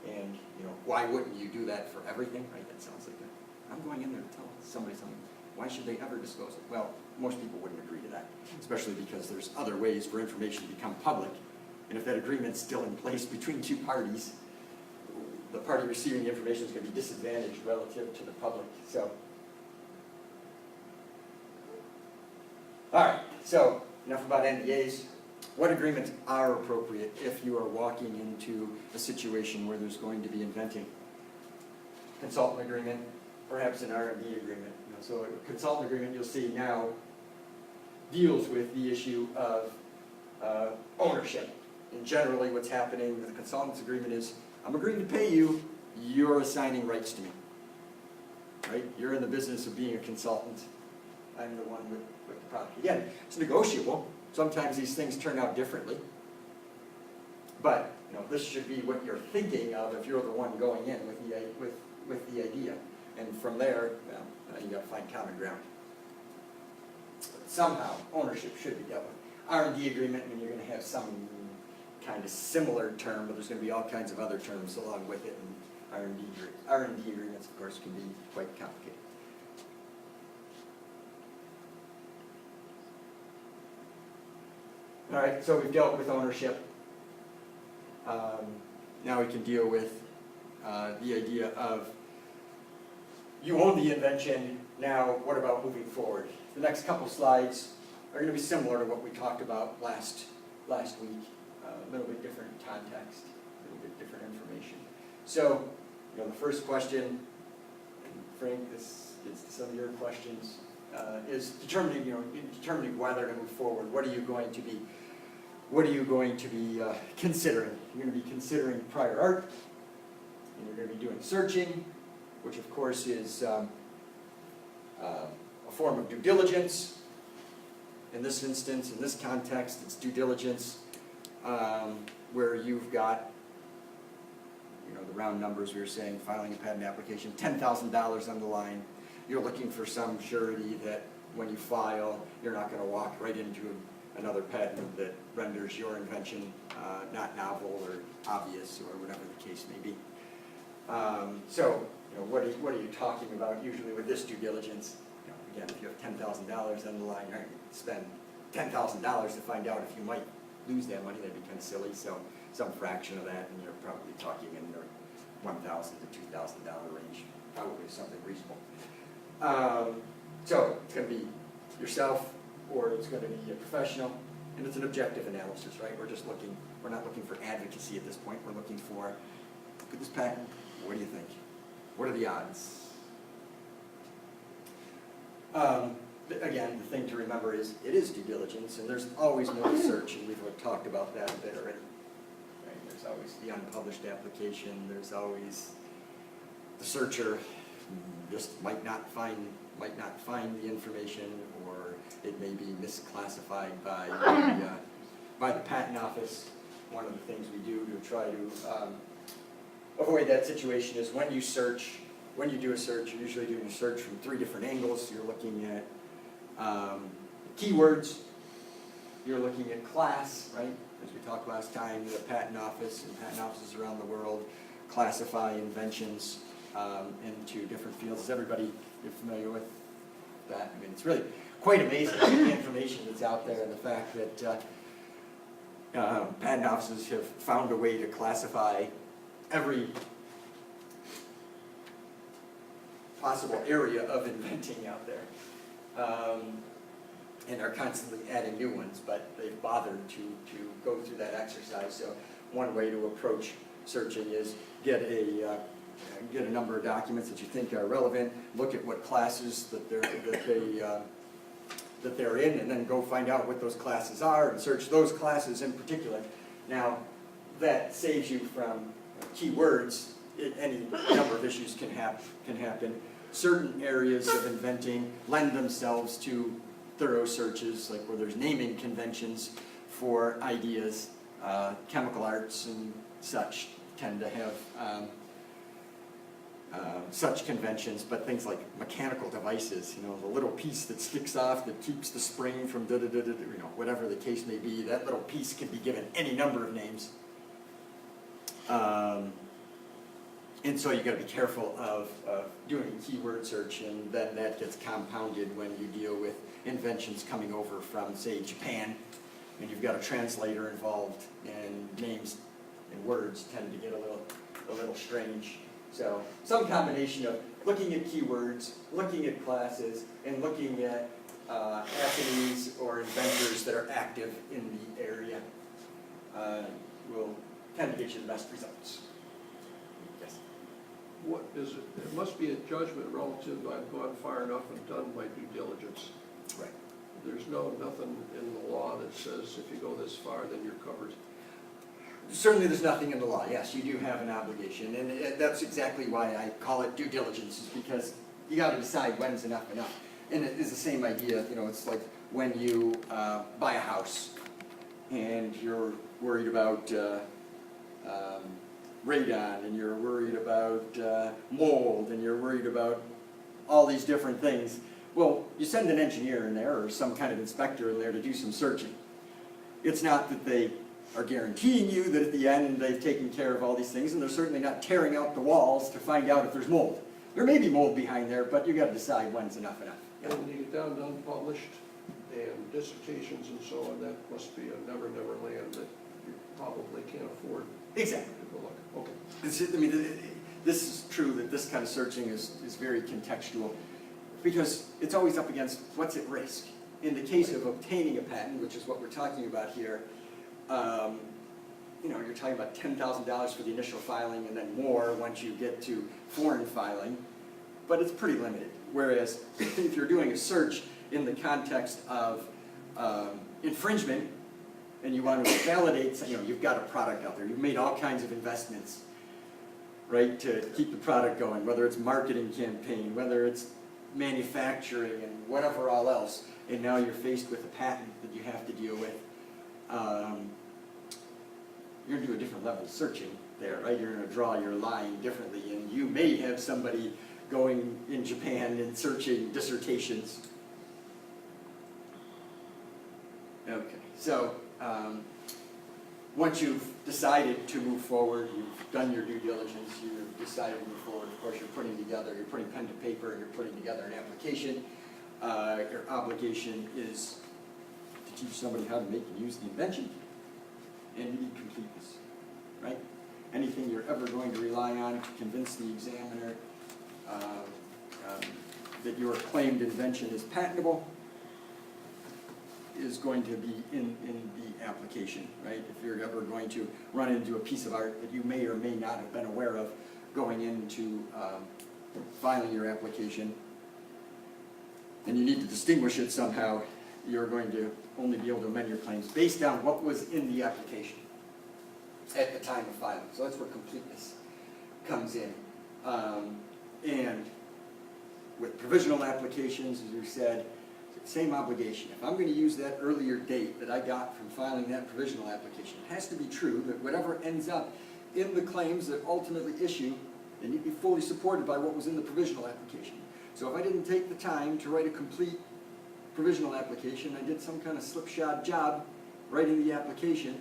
Speaker 1: And why wouldn't you do that for everything, right? That sounds like I'm going in there to tell somebody something. Why should they ever disclose it? Well, most people wouldn't agree to that, especially because there's other ways for information to become public. And if that agreement's still in place between two parties, the party receiving the information is going to be disadvantaged relative to the public. So, all right, so enough about NDAs. What agreements are appropriate if you are walking into a situation where there's going to be inventing? Consultant agreement, perhaps an R&D agreement. So a consultant agreement, you'll see now, deals with the issue of ownership. And generally what's happening with a consultant's agreement is, I'm agreeing to pay you, you're assigning rights to me. Right? You're in the business of being a consultant. I'm the one with the product. Again, it's negotiable. Sometimes these things turn out differently. But this should be what you're thinking of if you're the one going in with the idea. And from there, you got to find common ground. But somehow, ownership should be dealt with. R&D agreement, you're going to have some kind of similar term, but there's going to be all kinds of other terms along with it. And R&D agreements, of course, can be quite complicated. All right, so we've dealt with ownership. Now we can deal with the idea of you own the invention, now what about moving forward? The next couple slides are going to be similar to what we talked about last week. A little bit different context, a little bit different information. So, the first question, and Frank, this gets to some of your questions, is determining whether to move forward. What are you going to be considering? You're going to be considering prior art, and you're going to be doing searching, which of course is a form of due diligence. In this instance, in this context, it's due diligence where you've got, the round numbers we were saying, filing a patent application, $10,000 on the line. You're looking for some surety that when you file, you're not going to walk right into another patent that renders your invention not novel or obvious or whatever the case may be. So, what are you talking about usually with this due diligence? Again, if you have $10,000 on the line, you're going to spend $10,000 to find out if you might lose that money. That'd be kind of silly. So some fraction of that, and you're probably talking in the $1,000 to $2,000 range, probably something reasonable. So it's going to be yourself, or it's going to be a professional, and it's an objective analysis, right? We're not looking for advocacy at this point. We're looking for, look at this patent, what do you think? What are the odds? Again, the thing to remember is it is due diligence, and there's always more to search, and we've talked about that a bit already. Right? There's always the unpublished application. There's always the searcher just might not find the information, or it may be misclassified by the patent office. One of the things we do to try to avoid that situation is when you do a search, you're usually doing a search from 3 different angles. You're looking at keywords, you're looking at class, right? As we talked last time, the patent office and patent offices around the world classify inventions into different fields. Is everybody familiar with that? I mean, it's really quite amazing the information that's out there, and the fact that patent offices have found a way to classify every possible area of inventing out there, and are constantly adding new ones, but they've bothered to go through that exercise. So one way to approach searching is get a number of documents that you think are relevant, look at what classes that they're in, and then go find out what those classes are and search those classes in particular. Now, that saves you from keywords. Any number of issues can happen. Certain areas of inventing lend themselves to thorough searches, like where there's naming conventions for ideas. Chemical arts and such tend to have such conventions, but things like mechanical devices, the little piece that sticks off that keeps the spring from whatever the case may be, that little piece can be given any number of names. And so you've got to be careful of doing a keyword search, and then that gets compounded when you deal with inventions coming over from, say, Japan, and you've got a translator involved, and names and words tend to get a little strange. So some combination of looking at keywords, looking at classes, and looking at entities or inventors that are active in the area will tend to get you the best results. Yes?
Speaker 2: What is it? It must be a judgment relative to I've gone far enough and done my due diligence.
Speaker 1: Right.
Speaker 2: There's nothing in the law that says if you go this far, then you're covered.
Speaker 1: Certainly there's nothing in the law. Yes, you do have an obligation, and that's exactly why I call it due diligence, is because you got to decide when's enough. And it is the same idea, it's like when you buy a house and you're worried about radon, and you're worried about mold, and you're worried about all these different things. Well, you send an engineer in there or some kind of inspector in there to do some searching. It's not that they are guaranteeing you that at the end they've taken care of all these things, and they're certainly not tearing out the walls to find out if there's mold. There may be mold behind there, but you've got to decide when's enough.
Speaker 2: And when you get down to unpublished and dissertations and so on, that must be a never land that you probably can't afford.
Speaker 1: Exactly.
Speaker 2: To go look. Okay.
Speaker 1: This is true that this kind of searching is very contextual, because it's always up against what's at risk. In the case of obtaining a patent, which is what we're talking about here, you're talking about $10,000 for the initial filing, and then more once you get to foreign filing, but it's pretty limited. Whereas if you're doing a search in the context of infringement, and you want to validate, you've got a product out there, you've made all kinds of investments, right, to keep the product going, whether it's marketing campaign, whether it's manufacturing, and whatever all else, and now you're faced with a patent that you have to deal with. You're going to do a different level of searching there, right? You're going to draw your line differently, and you may have somebody going in Japan and searching dissertations. Okay, so once you've decided to move forward, you've done your due diligence, you've decided to move forward, of course you're putting pen to paper, and you're putting together an application. Your obligation is to teach somebody how to make and use the invention, and you need completeness. right? Anything you're ever going to rely on to convince the examiner that your claimed invention is patentable is going to be in the application, right? If you're ever going to run into a piece of art that you may or may not have been aware of going into filing your application, and you need to distinguish it somehow, you're going to only be able to amend your claims based on what was in the application at the time of filing. So that's where completeness comes in. And with provisional applications, as we said, same obligation. If I'm going to use that earlier date that I got from filing that provisional application, it has to be true that whatever ends up in the claims that ultimately issue, they need to be fully supported by what was in the provisional application. So if I didn't take the time to write a complete provisional application, I did some kind of slipshod job writing the application,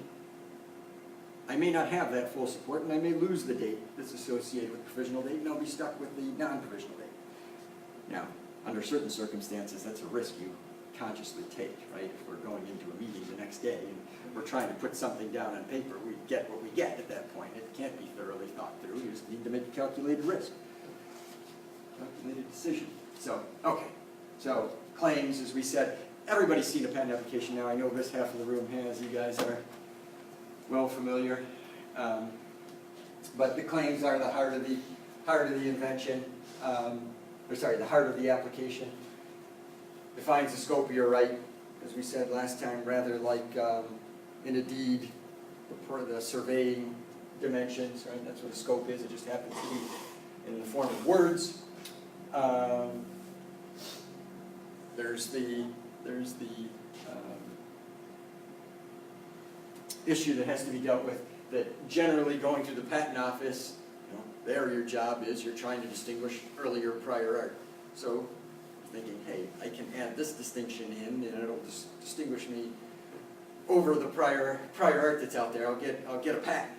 Speaker 1: I may not have that full support, and I may lose the date that's associated with the provisional date, and I'll be stuck with the non-provisional date. Now, under certain circumstances, that's a risk you consciously take, right? If we're going into a meeting the next day and we're trying to put something down on paper, we get what we get at that point. It can't be thoroughly thought through. You just need to make a calculated risk, calculated decision. So, okay. So, claims, as we said, everybody's seen a patent application now. I know this half of the room has. You guys are well familiar. But the claims are the heart of the invention. The heart of the application. Defines the scope of your right, as we said last time, rather like in a deed, the surveying dimensions, right? That's what a scope is. It just happens to be in the form of words. There's the issue that has to be dealt with, that generally going through the patent office, there your job is you're trying to distinguish earlier prior art. So thinking, hey, I can add this distinction in and it'll distinguish me over the prior art that's out there. I'll get a patent.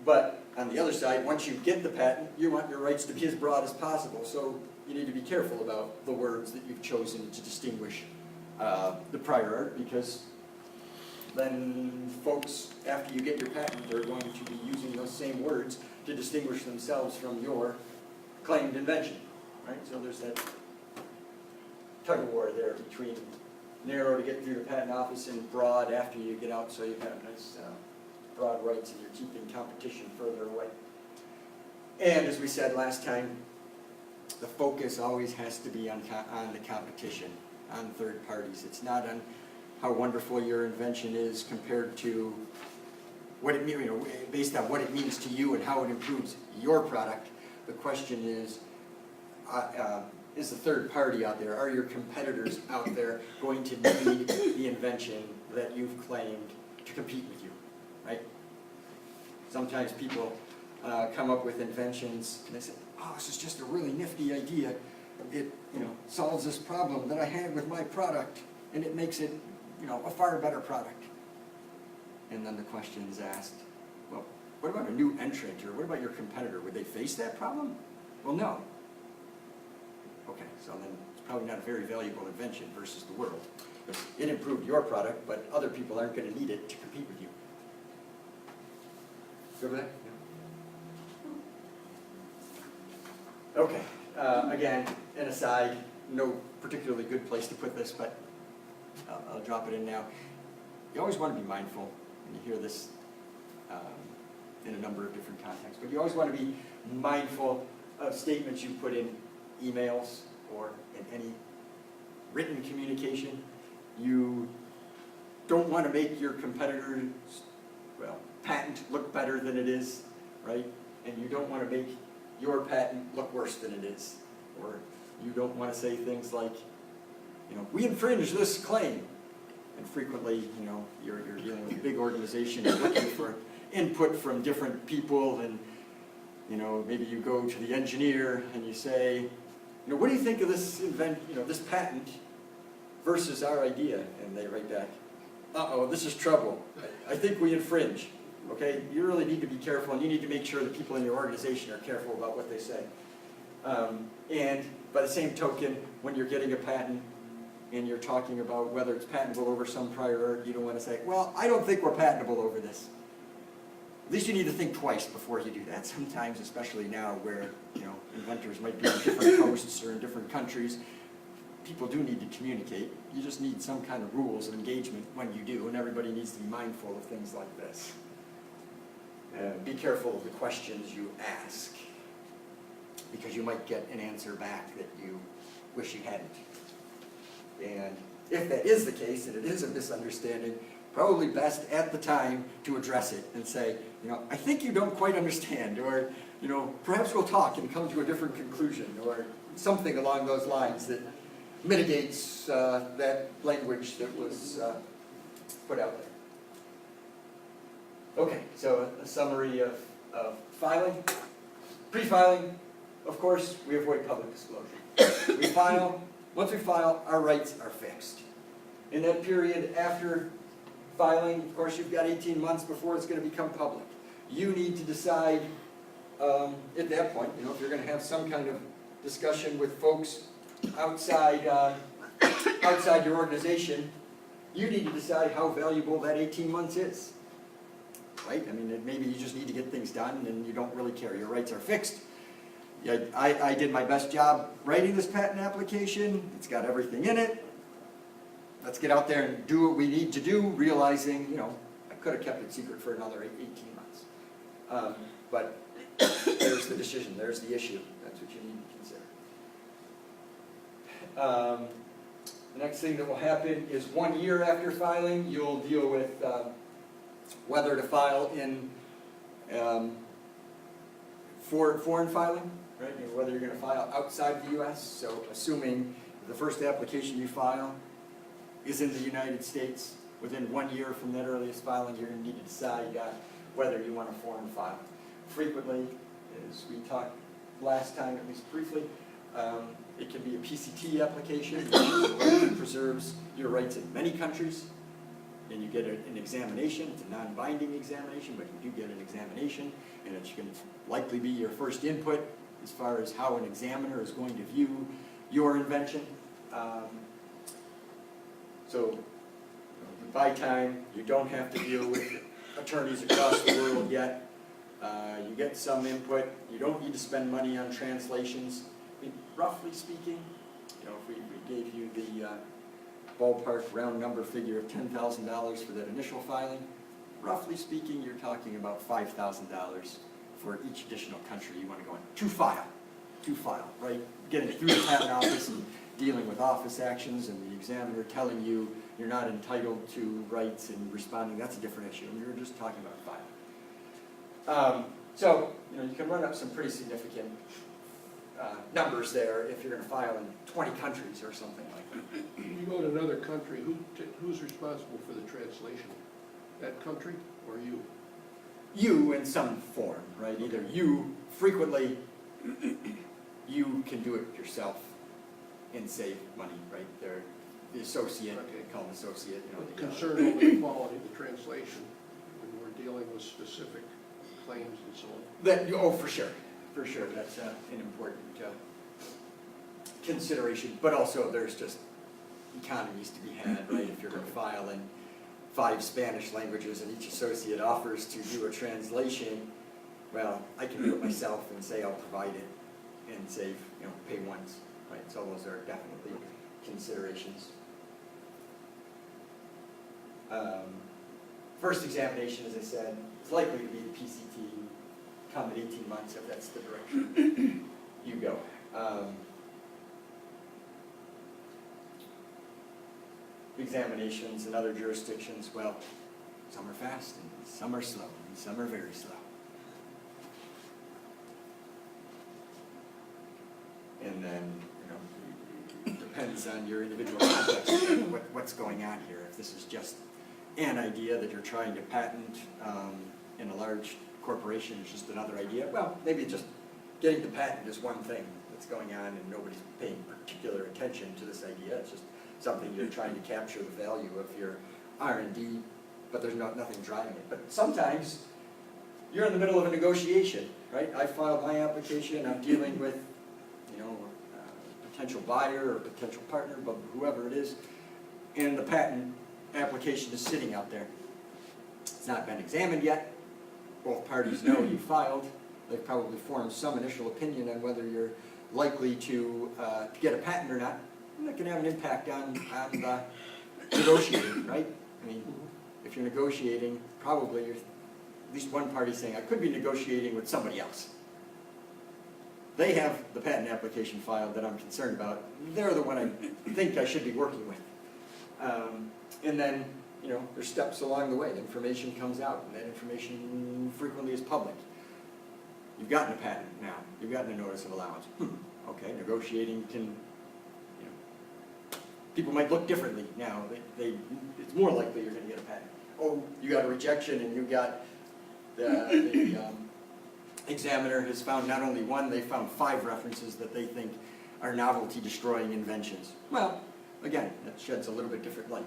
Speaker 1: But on the other side, once you get the patent, you want your rights to be as broad as possible. So you need to be careful about the words that you've chosen to distinguish the prior art, because then folks, after you get your patent, they're going to be using those same words to distinguish themselves from your claimed invention, right? So there's that tug of war there between narrow to get through the patent office and broad after you get out, so you have nice broad rights and you're keeping competition further away. And as we said last time, the focus always has to be on the competition, on third parties. It's not on how wonderful your invention is compared to what it means, based on what it means to you and how it improves your product. The question is the third party out there, are your competitors out there going to need the invention that you've claimed to compete with you, right? Sometimes people come up with inventions and they say, oh, this is just a really nifty idea. It solves this problem that I had with my product, and it makes it a far better product. And then the question is asked, well, what about a new entrant, or what about your competitor? Would they face that problem? Well, no. Okay, so then it's probably not a very valuable invention versus the world. It improved your product, but other people aren't going to need it to compete with you. Go back? Yeah. Okay, again, an aside, no particularly good place to put this, but I'll drop it in now. You always want to be mindful, and you hear this in a number of different contexts, but you always want to be mindful of statements you put in emails or in any written communication. You don't want to make your competitor's, patent look better than it is, right? And you don't want to make your patent look worse than it is. Or you don't want to say things like, we infringe this claim. And frequently, you're dealing with a big organization, you're looking for input from different people, and maybe you go to the engineer and you say, what do you think of this this patent versus our idea? And they write back, uh-oh, this is trouble. I think we infringe. Okay, you really need to be careful, and you need to make sure that people in your organization are careful about what they say. And by the same token, when you're getting a patent and you're talking about whether it's patentable over some prior art, you don't want to say, well, I don't think we're patentable over this. at least you need to think twice before you do that. Sometimes, especially now where, inventors might be on different coasts or in different countries, people do need to communicate. You just need some kind of rules of engagement when you do, and everybody needs to be mindful of things like this. Be careful of the questions you ask, because you might get an answer back that you wish you hadn't. And if that is the case, and it is a misunderstanding, probably best at the time to address it and say, I think you don't quite understand, or, perhaps we'll talk and come to a different conclusion, or something along those lines that mitigates that language that was put out there. Okay, so a summary of filing. Pre-filing, of course, we avoid public disclosure. We file. Once we file, our rights are fixed. In that period after filing, of course, you've got 18 months before it's going to become public. You need to decide at that point, if you're going to have some kind of discussion with folks outside your organization, you need to decide how valuable that 18 months is. Right? I mean, maybe you just need to get things done and you don't really care. Your rights are fixed. I did my best job writing this patent application. It's got everything in it. Let's get out there and do what we need to do, realizing, I could have kept it secret for another 18 months. But there's the decision, there's the issue. That's what you need to consider. The next thing that will happen is 1 year after filing, you'll deal with whether to file in foreign filing, right? Whether you're going to file outside the U.S. So assuming the first application you file is in the United States, within 1 year from that earliest filing, you're going to need to decide whether you want a foreign file. Frequently, as we talked last time, at least briefly, it can be a PCT application, which preserves your rights in many countries. And you get an examination. It's a non-binding examination, but you do get an examination, and it's going to likely be your first input as far as how an examiner is going to view your invention. So by time, you don't have to deal with attorneys across the world yet. You get some input. You don't need to spend money on translations. I mean, roughly speaking, if we gave you the ballpark round number figure of $10,000 for that initial filing, roughly speaking, you're talking about $5,000 for each additional country you want to go in. To file, right? Getting through the patent office and dealing with office actions and the examiner telling you you're not entitled to rights and responding, that's a different issue. You're just talking about filing. So, you can run up some pretty significant numbers there if you're going to file in 20 countries or something like that.
Speaker 2: You go to another country, who's responsible for the translation? That country or you?
Speaker 1: You in some form, right? Either you, frequently, you can do it yourself and save money, right? They're the associate,
Speaker 2: Okay.
Speaker 1: call them associate.
Speaker 2: Concerned over the quality of the translation when we're dealing with specific claims and so on.
Speaker 1: For sure. For sure, that's an important consideration. But also, there's just economies to be had, right? If you're going to file in 5 Spanish languages and each associate offers to do a translation, well, I can do it myself and say I'll provide it and save, pay once, right? So those are definitely considerations. First examination, as I said, is likely to be the PCT. Come in 18 months if that's the direction you go. Examinations in other jurisdictions, well, some are fast and some are slow and some are very slow. And then, it depends on your individual context, what's going on here. If this is just an idea that you're trying to patent in a large corporation is just another idea. Well, maybe just getting the patent is one thing that's going on and nobody's paying particular attention to this idea. It's just something you're trying to capture the value of your R&D, but there's nothing driving it. But sometimes you're in the middle of a negotiation, right? I filed my application, I'm dealing with, a potential buyer or potential partner, but whoever it is, and the patent application is sitting out there. It's not been examined yet. both parties know you filed. They've probably formed some initial opinion on whether you're likely to get a patent or not. And that can have an impact on negotiating, right? I mean, if you're negotiating, probably you're at least one party saying, I could be negotiating with somebody else. They have the patent application filed that I'm concerned about. They're the one I think I should be working with. And then, you know, there's steps along the way. Information comes out, and that information frequently is public. You've gotten a patent now. You've gotten a notice of allowance. Okay, negotiating can, you know, people might look differently now. It's more likely you're going to get a patent. Oh, you got a rejection, and you got the examiner has found not only one, they found 5 references that they think are novelty-destroying inventions. Well, again, that sheds a little bit different light.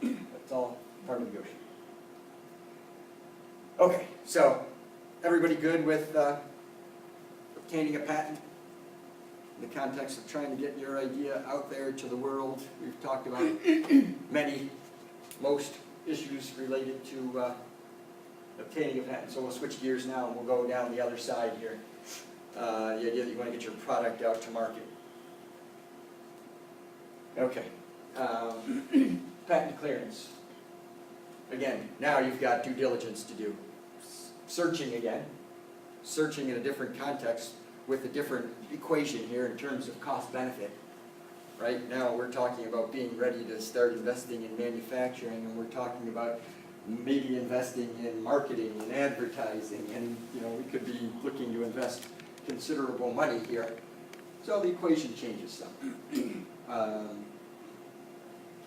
Speaker 1: That's all part of negotiating. Okay, so everybody good with obtaining a patent? In the context of trying to get your idea out there to the world, we've talked about most issues related to obtaining a patent. So we'll switch gears now and we'll go down the other side here. The idea that you want to get your product out to market. Okay. Patent clearance. Again, now you've got due diligence to do. Searching again. Searching in a different context with a different equation here in terms of cost-benefit. Right now we're talking about being ready to start investing in manufacturing, and we're talking about maybe investing in marketing and advertising, and you know, we could be looking to invest considerable money here. So the equation changes some.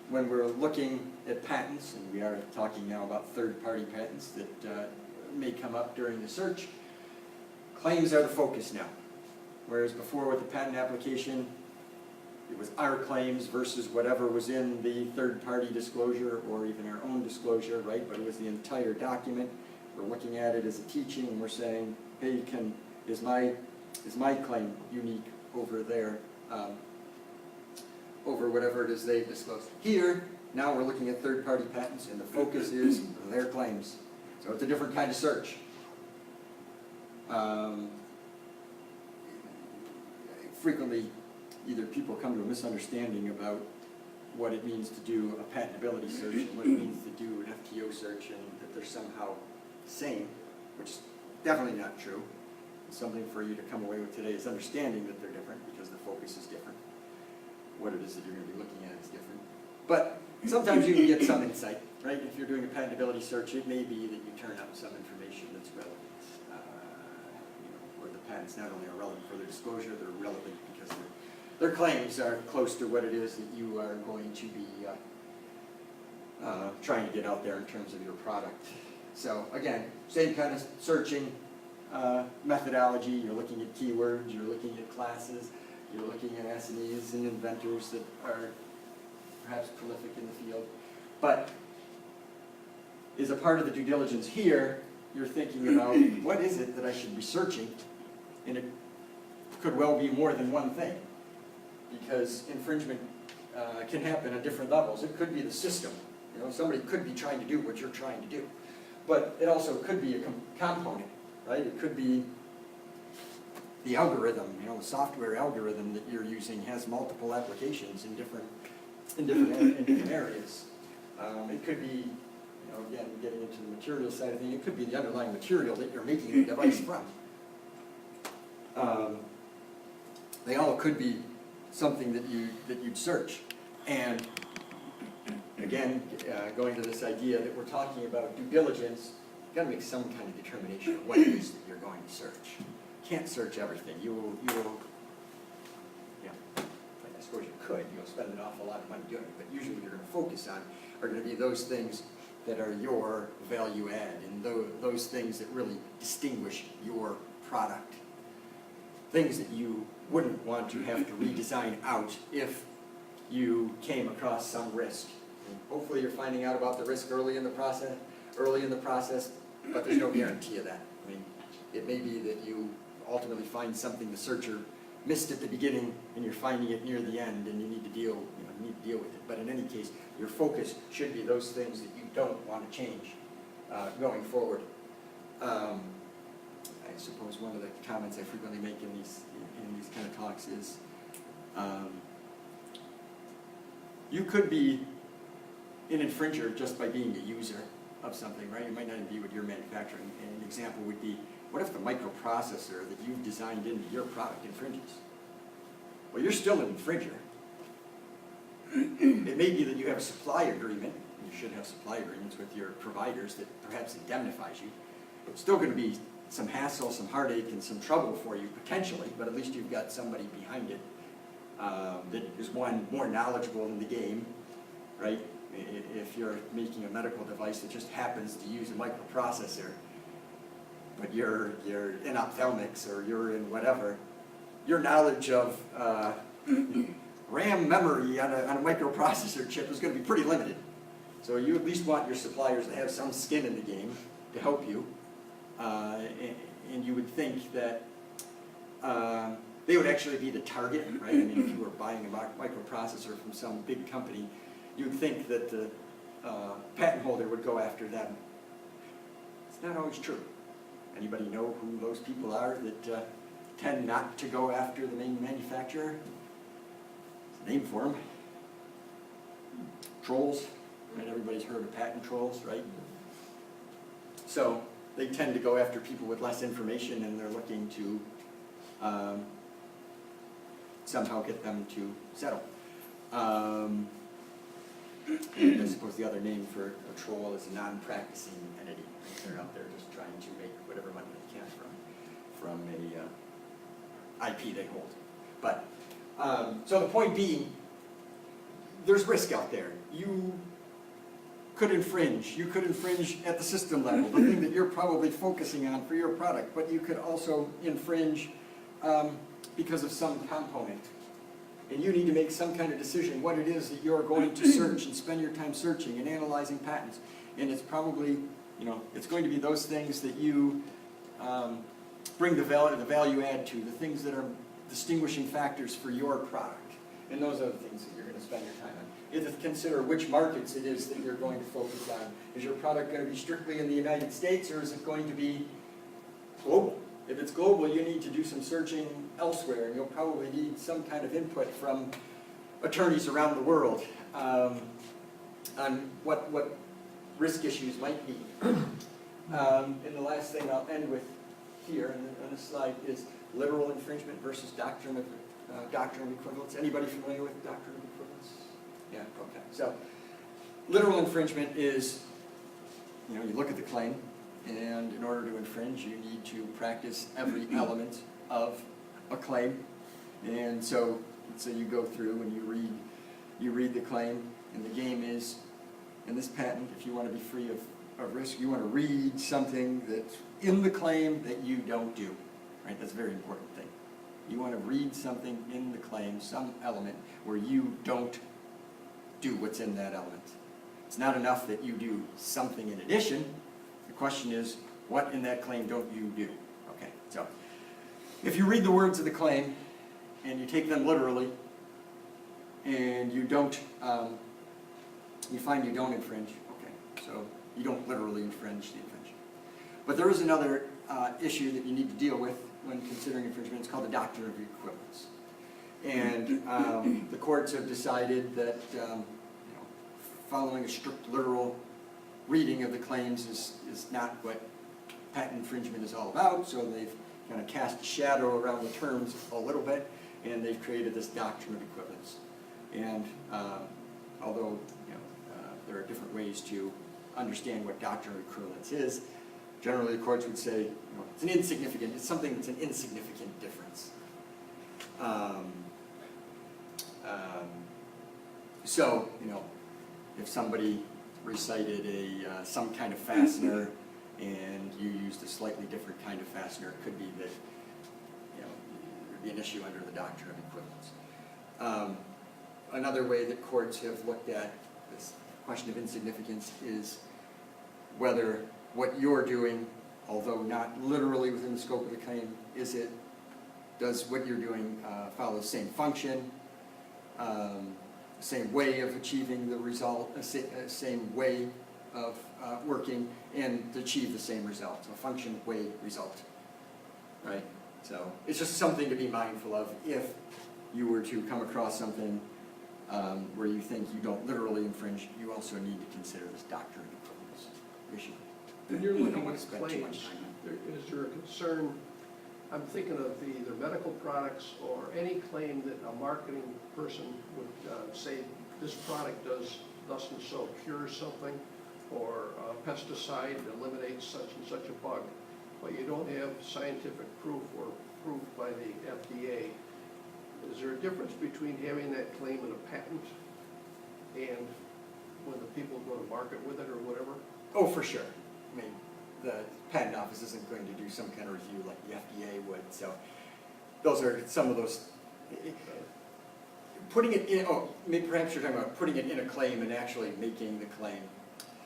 Speaker 1: When we're looking at patents, and we are talking now about third-party patents that may come up during the search, claims are the focus now. Whereas before with the patent application, it was our claims versus whatever was in the third-party disclosure or even our own disclosure, right? But it was the entire document. We're looking at it as a teaching, and we're saying, hey, is my claim unique over there, over whatever it is they've disclosed. Here, now we're looking at third-party patents, and the focus is their claims. So it's a different kind of search. Frequently, either people come to a misunderstanding about what it means to do a patentability search and what it means to do an FTO search, and that they're somehow the same, which is definitely not true. It's something for you to come away with today is understanding that they're different because the focus is different. What it is that you're going to be looking at is different. But sometimes you can get some insight, right? If you're doing a patentability search, it may be that you turn up some information that's relevant. Where the patents not only are relevant for their disclosure, they're relevant because their claims are close to what it is that you are going to be trying to get out there in terms of your product. So again, same kind of searching methodology. You're looking at keywords, you're looking at classes, you're looking at SMEs and inventors that are perhaps prolific in the field. But as a part of the due diligence here, you're thinking about what is it that I should be searching, and it could well be more than one thing, because infringement can happen at different levels. It could be the system. You know, somebody could be trying to do what you're trying to do, but it also could be a component, right? It could be the algorithm. You know, the software algorithm that you're using has multiple applications in different areas. It could be, you know, again, getting into the material side of things, it could be the underlying material that you're making the device from. They all could be something that you'd search. And again, going to this idea that we're talking about due diligence, you've got to make some kind of determination of what it is that you're going to search. You can't search everything. You will, yeah, I suppose you could. You'll spend an awful lot of money doing it, but usually what you're going to focus on are going to be those things that are your value add, and those things that really distinguish your product. Things that you wouldn't want to have to redesign out if you came across some risk. And hopefully you're finding out about the risk early in the process, but there's no guarantee of that. I mean, it may be that you ultimately find something the searcher missed at the beginning, and you're finding it near the end, and you need to deal with it. But in any case, your focus should be those things that you don't want to change going forward. I suppose one of the comments I frequently make in these kind of talks is, you could be an infringer just by being a user of something, right? It might not even be what you're manufacturing. And an example would be, what if the microprocessor that you've designed into your product infringes? Well, you're still an infringer. It may be that you have a supply agreement, and you should have supply agreements with your providers that perhaps indemnifies you. It's still going to be some hassle, some heartache, and some trouble for you potentially, but at least you've got somebody behind it that is more knowledgeable in the game, right? If you're making a medical device that just happens to use a microprocessor, but you're in ophthalmics or you're in whatever, your knowledge of RAM memory on a microprocessor chip is going to be pretty limited. So you at least want your suppliers to have some skin in the game to help you. And you would think that they would actually be the target, right? I mean, if you were buying a microprocessor from some big company, you would think that the patent holder would go after them. It's not always true. Anybody know who those people are that tend not to go after the main manufacturer? There's a name for them. Trolls. Right? Everybody's heard of patent trolls, right? So they tend to go after people with less information, and they're looking to somehow get them to settle. And I suppose the other name for a troll is a non-practicing entity. They're out there just trying to make whatever money they can from a IP they hold. But so the point being, there's risk out there. You could infringe. You could infringe at the system level, the thing that you're probably focusing on for your product. But you could also infringe because of some component. And you need to make some kind of decision what it is that you're going to search and spend your time searching and analyzing patents. And it's probably, it's going to be those things that you bring the value add to, the things that are distinguishing factors for your product. And those are the things that you're going to spend your time on. You have to consider which markets it is that you're going to focus on. Is your product going to be strictly in the United States, or is it going to be global? If it's global, you need to do some searching elsewhere, and you'll probably need some kind of input from attorneys around the world on what risk issues might be. And the last thing I'll end with here on this slide is literal infringement versus doctrine of equivalence. Anybody familiar with doctrine of equivalence? Yeah, okay. So literal infringement is, you look at the claim, and in order to infringe, you need to practice every element of a claim. And so you go through and you read the claim, and the game is, in this patent, if you want to be free of risk, you want to read something that's in the claim that you don't do. Right? That's a very important thing. You want to read something in the claim, some element, where you don't do what's in that element. It's not enough that you do something in addition. The question is, what in that claim don't you do? Okay, so if you read the words of the claim and you take them literally, and you don't, you find you don't infringe, okay, so you don't literally infringe the infringement. But there is another issue that you need to deal with when considering infringement. It's called the doctrine of equivalence. And the courts have decided that following a strict literal reading of the claims is not what patent infringement is all about, so they've kind of cast a shadow around the terms a little bit, and they've created this doctrine of equivalence. And although there are different ways to understand what doctrine of equivalence is, generally the courts would say it's something that's an insignificant difference. So if somebody recited some kind of fastener and you used a slightly different kind of fastener, it could be that there'd be an issue under the doctrine of equivalence. Another way that courts have looked at this question of insignificance is whether what you're doing, although not literally within the scope of the claim, does what you're doing follow the same function, same way of achieving the result, same way of working and to achieve the same result, a function, way, result, right? So it's just something to be mindful of if you were to come across something where you think you don't literally infringe. You also need to consider this doctrine of equivalence issue.
Speaker 2: When you're
Speaker 1: You don't
Speaker 2: looking
Speaker 1: want
Speaker 2: at
Speaker 1: to spend too much
Speaker 2: claims,
Speaker 1: time on
Speaker 2: is there a concern, I'm thinking of either medical products or any claim that a marketing person would say, this product does thus and so, cures something, or a pesticide eliminates such and such a bug, but you don't have scientific proof or proof by the FDA. Is there a difference between having that claim in a patent and when the people go to market with it or whatever?
Speaker 1: Oh, for sure. I mean, the patent office isn't going to do some kind of review like the FDA would, so those are some of those. Putting it in, oh, maybe perhaps you're talking about putting it in a claim and actually making the claim.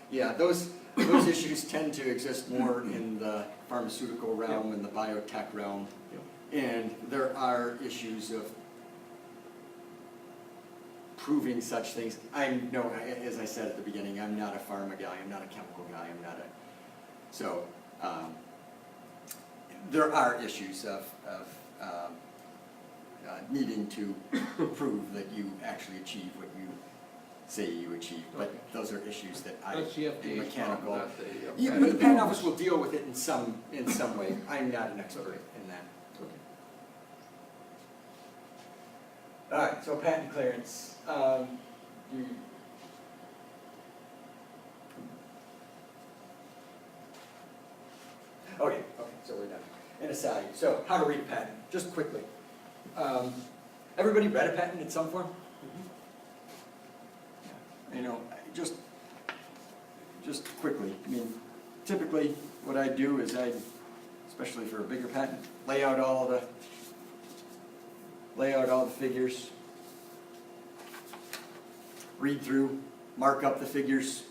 Speaker 1: Yeah, those issues tend to exist more in the pharmaceutical realm and the biotech realm. And there are issues of proving such things. As I said at the beginning, I'm not a pharma guy, I'm not a chemical guy, I'm not a, so there are issues of needing to prove that you actually achieve what you say you achieve, but those are issues that
Speaker 2: That's the FDA's
Speaker 1: mechanical.
Speaker 2: problem, not the
Speaker 1: Yeah, but the patent office will deal with it in some way. I'm not an expert in that.
Speaker 2: Okay.
Speaker 1: All right, so patent clearance. Okay, so we're done. And aside, so how to read a patent, just quickly. Everybody read a patent in some form? You know, just quickly, I mean, typically what I do is especially for a bigger patent, lay out all the figures, read through, mark up the figures.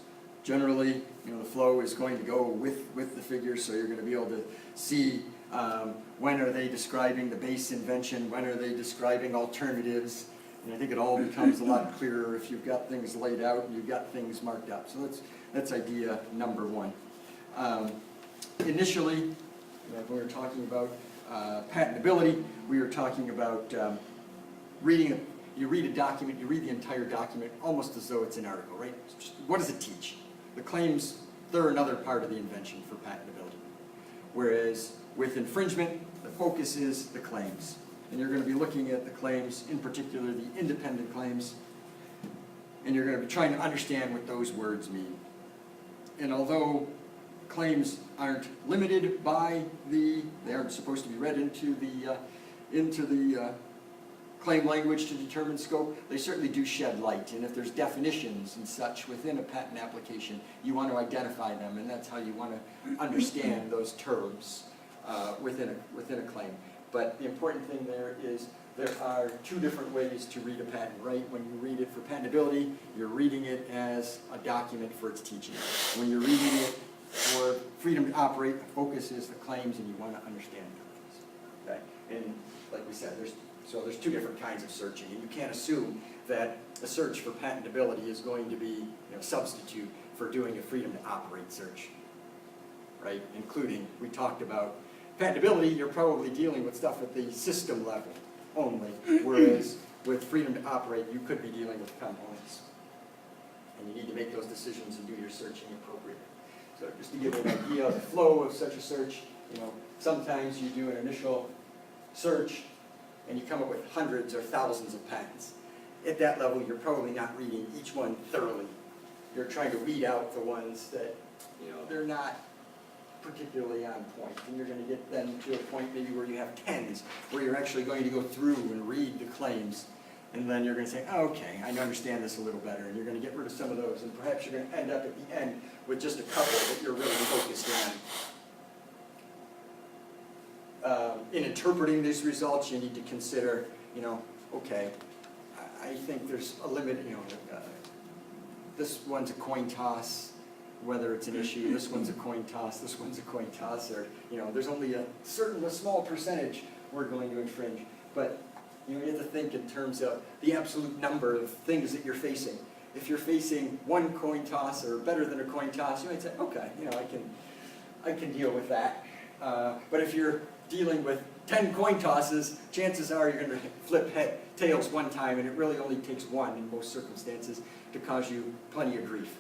Speaker 1: Generally, you know, the flow is going to go with the figures, so you're going to be able to see when are they describing the base invention, when are they describing alternatives, and I think it all becomes a lot clearer if you've got things laid out and you've got things marked up. So that's idea number one. Initially, when we were talking about patentability, we were talking about reading. You read a document, you read the entire document almost as though it's an article, right? What does it teach? The claims, they're another part of the invention for patentability. Whereas with infringement, the focus is the claims. And you're going to be looking at the claims, in particular the independent claims, and you're going to be trying to understand what those words mean. And although claims aren't limited by they aren't supposed to be read into the claim language to determine scope, they certainly do shed light. And if there's definitions and such within a patent application, you want to identify them, and that's how you want to understand those terms within a claim. But the important thing there is there are two different ways to read a patent, right? When you read it for patentability, you're reading it as a document for its teaching. When you're reading it for freedom to operate, the focus is the claims, and you want to understand the claims. Okay? And like we said, there's two different kinds of searching, and you can't assume that a search for patentability is going to be substitute for doing a freedom to operate search, right? Including, we talked about patentability, you're probably dealing with stuff at the system level only, whereas with freedom to operate, you could be dealing with components. And you need to make those decisions and do your searching appropriately. So just to give you an idea of the flow of such a search, sometimes you do an initial search and you come up with hundreds or thousands of patents. At that level, you're probably not reading each one thoroughly. You're trying to weed out the ones that, they're not particularly on point, and you're going to get them to a point maybe where you have tens, where you're actually going to go through and read the claims, and then you're going to say, oh, okay, I understand this a little better, and you're going to get rid of some of those, and perhaps you're going to end up at the end with just a couple that you're really focused on. In interpreting these results, you need to consider, okay, I think there's a limit, this one's a coin toss, whether it's an issue, this one's a coin toss, this one's a coin toss, or, there's only a small percentage we're going to infringe. But, you have to think in terms of the absolute number of things that you're facing. if you're facing one coin toss or better than a coin toss, you might say, okay, I can deal with that. But if you're dealing with 10 coin tosses, chances are you're going to flip tails one time, and it really only takes one in most circumstances to cause you plenty of grief.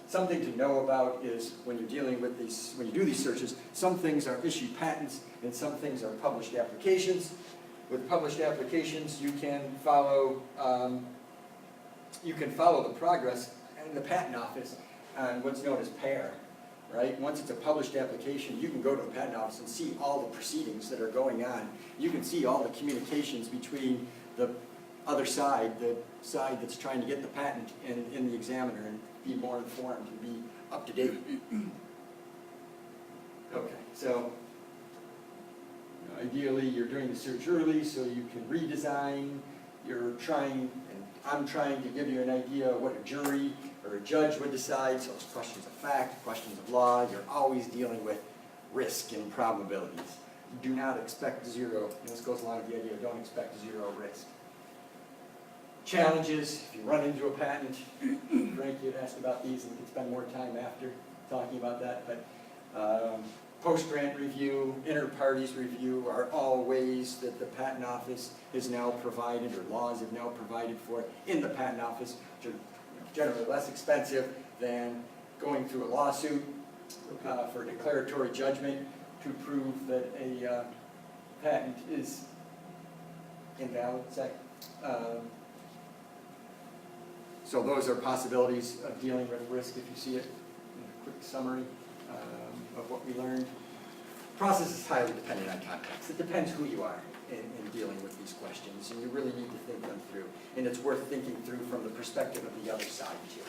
Speaker 1: Something to know about is when you're dealing with these, when you do these searches, some things are issued patents and some things are published applications. With published applications, you can follow the progress in the patent office on what's known as PAIR, right? Once it's a published application, you can go to the patent office and see all the proceedings that are going on. You can see all the communications between the other side, the side that's trying to get the patent, and the examiner, and be more informed and be up to date. Okay, so ideally you're doing the search early so you can redesign. I'm trying to give you an idea of what a jury or a judge would decide, so it's questions of fact, questions of law. You're always dealing with risk and probabilities. Do not expect zero. And this goes along with the idea of don't expect zero risk. Challenges, if you run into a patent, Frank, you had asked about these, and we could spend more time after talking about that, but post-grant review, inter-parties review are all ways that the patent office is now provided, or laws have now provided for in the patent office, which are generally less expensive than going through a lawsuit for declaratory judgment to prove that a patent is invalid, say. So those are possibilities of dealing with risk if you see it. A quick summary of what we learned. Process is highly dependent on context. It depends who you are in dealing with these questions, and you really need to think them through. And it's worth thinking through from the perspective of the other side too.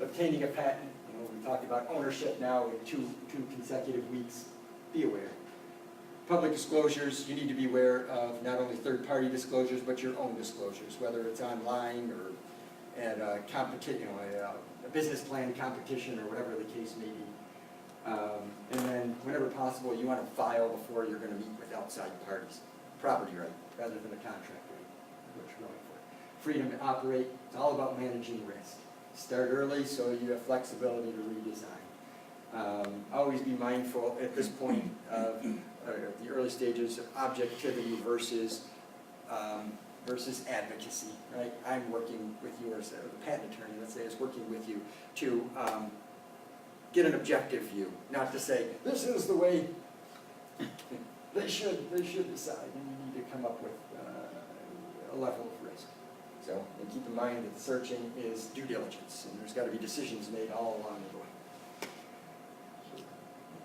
Speaker 1: Obtaining a patent, we talked about ownership now in two consecutive weeks. Be aware. Public disclosures, you need to be aware of not only third-party disclosures, but your own disclosures, whether it's online or at a competition, a business plan competition or whatever the case may be. And then, whenever possible, you want to file before you're going to meet with outside parties. Property right, rather than a contract right, what you're going for. Freedom to operate, it's all about managing risk. Start early so you have flexibility to redesign. Always be mindful at this point of the early stages of objectivity versus advocacy, right? I'm working with you, or the patent attorney, let's say, is working with you to get an objective view, not to say, this is the way they should decide, and you need to come up with a level of risk. So, and keep in mind that searching is due diligence, and there's got to be decisions made all along the way.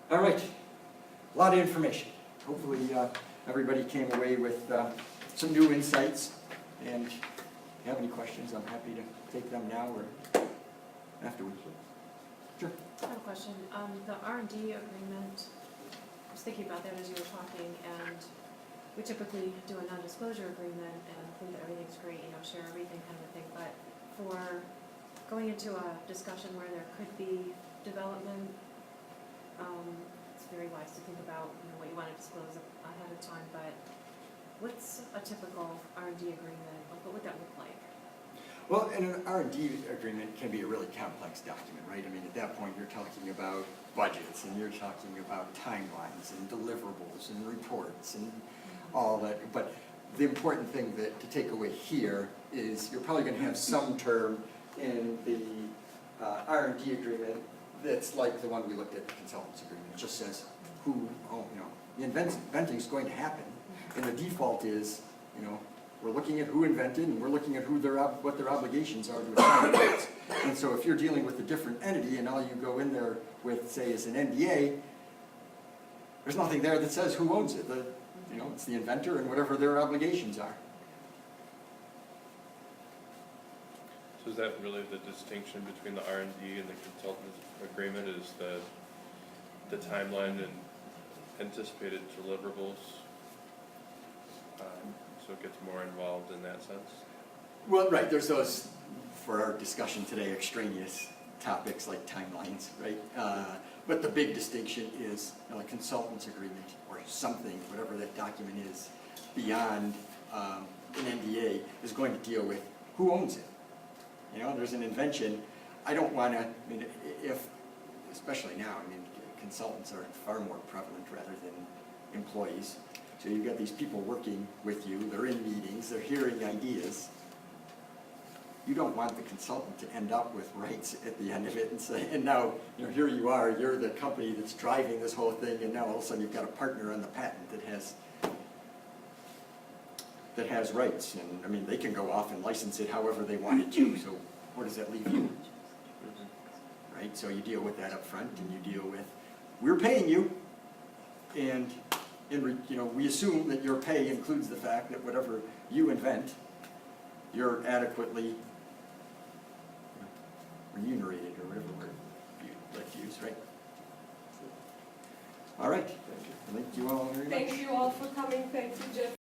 Speaker 1: All right, a lot of information. Hopefully everybody came away with some new insights, and if you have any questions, I'm happy to take them now or afterwards. Sure.
Speaker 4: I have a question. The R&D agreement, I was thinking about that as you were talking, and we typically do a non-disclosure agreement and think that everything's great, share everything kind of a thing, but for going into a discussion where there could be development, it's very wise to think about what you want to disclose ahead of time, but what's a typical R&D agreement? Like, what would that look like?
Speaker 1: Well, and an R&D agreement can be a really complex document, right? I mean, at that point, you're talking about budgets, and you're talking about timelines, and deliverables, and reports, and all that. But the important thing to take away here is you're probably going to have some term in the R&D agreement that's like the one we looked at, the consultants agreement. It just says who, the inventing is going to happen, and the default is, we're looking at who invented, and we're looking at what their obligations are to accomplish. And so if you're dealing with a different entity, and all you go in there with, say, is an NDA, there's nothing there that says who owns it. It's the inventor and whatever their obligations are.
Speaker 3: So is that really the distinction between the R&D and the consultant agreement, is the timeline and anticipated deliverables? So it gets more involved in that sense?
Speaker 1: Well, right, there's those, for our discussion today, extraneous topics like timelines, right? But the big distinction is a consultant's agreement or something, whatever that document is, beyond an NDA is going to deal with who owns it. You know, there's an invention, I don't wanna, I mean, if, especially now, I mean, consultants are far more prevalent rather than employees. So you've got these people working with you, they're in meetings, they're hearing ideas. You don't want the consultant to end up with rights at the end of it and say, and now, you know, here you are, you're the company that's driving this whole thing, and now all of a sudden you've got a partner on the patent that has rights. And, I mean, they can go off and license it however they want to, so where does that leave you? Right, so you deal with that up front, and you deal with, we're paying you, and you know, we assume that your pay includes the fact that whatever you invent, you're adequately remunerated, or whatever word you'd like to use, right? All right, thank you all very much.
Speaker 5: Thank you all for coming, thank you, Jeff.